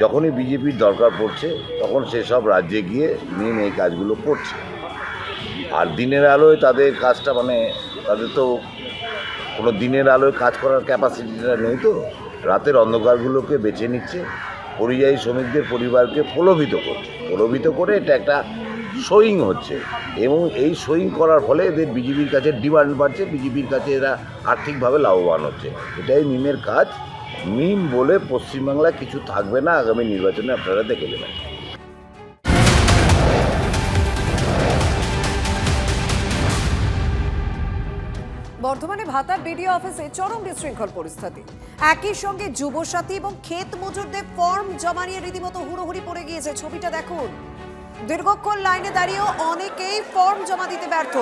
যখনই বিজেপির দরকার পড়ছে তখন সেসব রাজ্যে গিয়ে মিম এই কাজগুলো করছে। আর দিনের আলোয় তাদের কাজটা তাদের তো কোনো দিনের আলোয় কাজ করার ক্যাপাসিটিটা নেই, তো রাতের অন্ধকারগুলোকে বেছে নিচ্ছে, পরিযায়ী শ্রমিকদের পরিবারকে প্রলোভিত করে এটা একটা শোয়িং হচ্ছে, এবং এই শোয়িং করার ফলে এদের বিজেপির কাছে ডিমান্ড বাড়ছে, বিজেপির কাছে এরা আর্থিকভাবে লাভবান হচ্ছে। এটাই মিমের কাজ। মিম বলে পশ্চিমবাংলায় কিছু থাকবে না, আগামী নির্বাচনে আপনারা দেখে নেবেন। বর্ধমানে ভাতার বিডিও অফিসে চরম বিশৃঙ্খল পরিস্থিতি। একই সঙ্গে যুবসাথী এবং ক্ষেত মজুরদের ফর্ম জমা নিয়ে রীতিমতো হুড়োহুড়ি পড়ে গিয়েছে। ছবিটা দেখুন, দীর্ঘক্ষণ লাইনে দাঁড়িয়েও অনেকেই ফর্ম জমা দিতে ব্যর্থ।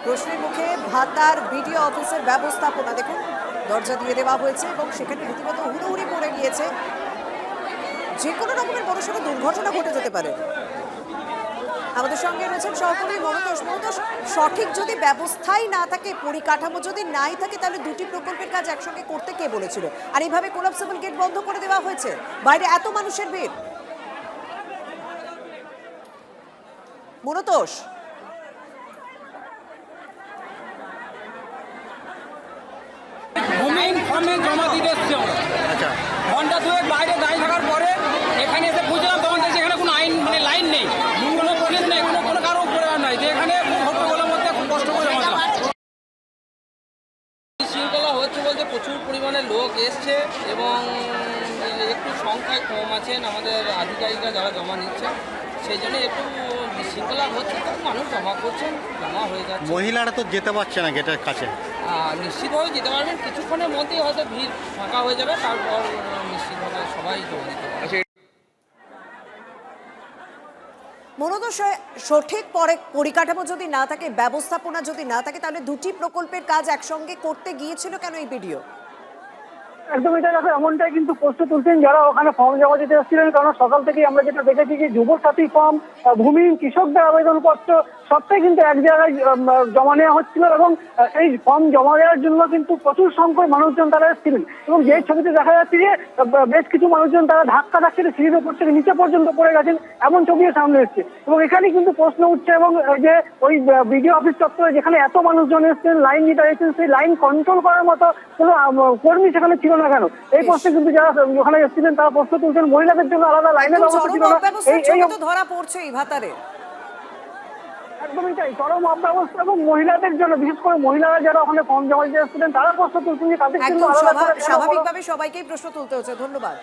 প্রশ্নের মুখে ভাতার বিডিও অফিসের ব্যবস্থাপনা দেখুন, দরজা দিয়ে দেওয়া হয়েছে এবং সেখানে রীতিমতো হুড়োহুড়ি পড়ে গিয়েছে। যে কোনো রকমের বড়সড় দুর্ঘটনা ঘটে যেতে পারে। আমাদের সঙ্গে রয়েছেন সহকর্মী মনোতোষ। মনোতোষ, সঠিক যদি ব্যবস্থাই না থাকে, পরিকাঠামো যদি নাই থাকে, তাহলে দুটি প্রকল্পের কাজ একসঙ্গে করতে কে বলেছিল? আর এইভাবে কোলাপসেবল গেট বন্ধ করে দেওয়া হয়েছে, বাইরে এত মানুষের ভিড়। মনোতোষ, জমা দিতে এসছি আমরা। ঘন্টা দুয়েক বাইরে দাঁড়িয়ে থাকার পরে এখানে এসে বুঝলাম তখন দেখছি এখানে কোনো আইন মানে লাইন নেই, কোনো পুলিশ নেই, কোনো কারো উপরে নাই, যে এখানে ভোটগুলোর মধ্যে খুব কষ্ট করে জমা শৃঙ্খলা হচ্ছে বলতে প্রচুর পরিমাণে লোক এসছে এবং একটু সংখ্যায় কম আছেন আমাদের আধিকারিকরা যারা জমা নিচ্ছে, সেই জন্য একটু বিশৃঙ্খলা হচ্ছে। মানুষ জমা করছেন, জমা হয়ে যাচ্ছে। মহিলারা তো যেতে পারছে না গেটের কাছে। নিশ্চিতভাবে যেতে পারবেন, কিছুক্ষণের মধ্যেই হয়তো ভিড় ফাঁকা হয়ে যাবে, তারপর নিশ্চিতভাবে সবাই জমা দিতে পারবে। মূলত সঠিক পরিকাঠামো যদি না থাকে, ব্যবস্থাপনা যদি না থাকে, তাহলে দুটি প্রকল্পের কাজ একসঙ্গে করতে গিয়েছিল কেন এই ভিডিও? একদম এটা দেখো, এমনটাই কিন্তু প্রশ্ন তুলছেন যারা ওখানে ফর্ম জমা দিতে এসেছিলেন। কারণ সকাল থেকে আমরা যেটা দেখেছি যে যুবসাথী ফর্ম, ভূমিহীন কৃষকদের আবেদনপত্র সবটাই কিন্তু এক জায়গায় জমা নেওয়া হচ্ছিল এবং এই ফর্ম জমা দেওয়ার জন্য কিন্তু প্রচুর সংখ্যক মানুষজন তারা এসেছিলেন। এবং যে ছবিতে দেখা যাচ্ছে যে বেশ কিছু মানুষজন তারা ধাক্কা ধাক্কিতে সিঁড়ির উপর থেকে নিচে পর্যন্ত পড়ে গেছেন, এমন ছবিও সামনে এসছে। এবং এখানে কিন্তু প্রশ্ন উঠছে এবং যে ওই বিডিও অফিস চত্বরে যেখানে এত মানুষজন এসেছেন, লাইন দিতে এসেছেন, সেই লাইন কন্ট্রোল করার মতো কোনো কর্মী সেখানে ছিল না কেন? এই প্রশ্নে কিন্তু যারা ওখানে এসেছিলেন তারা প্রশ্ন তুলছেন। মহিলাদের জন্য আলাদা লাইনের ব্যবস্থা ছিল না। এই ধরা পড়ছে এই ভাতারে। একদমই তাই, চরম অব্যবস্থা এবং মহিলাদের জন্য, বিশেষ করে মহিলারা যারা ওখানে ফর্ম জমা দিতে এসেছিলেন তারা প্রশ্ন তুলছেন যে তাদের জন্য স্বাভাবিকভাবে সবাইকেই প্রশ্ন তুলতে হচ্ছে। ধন্যবাদ।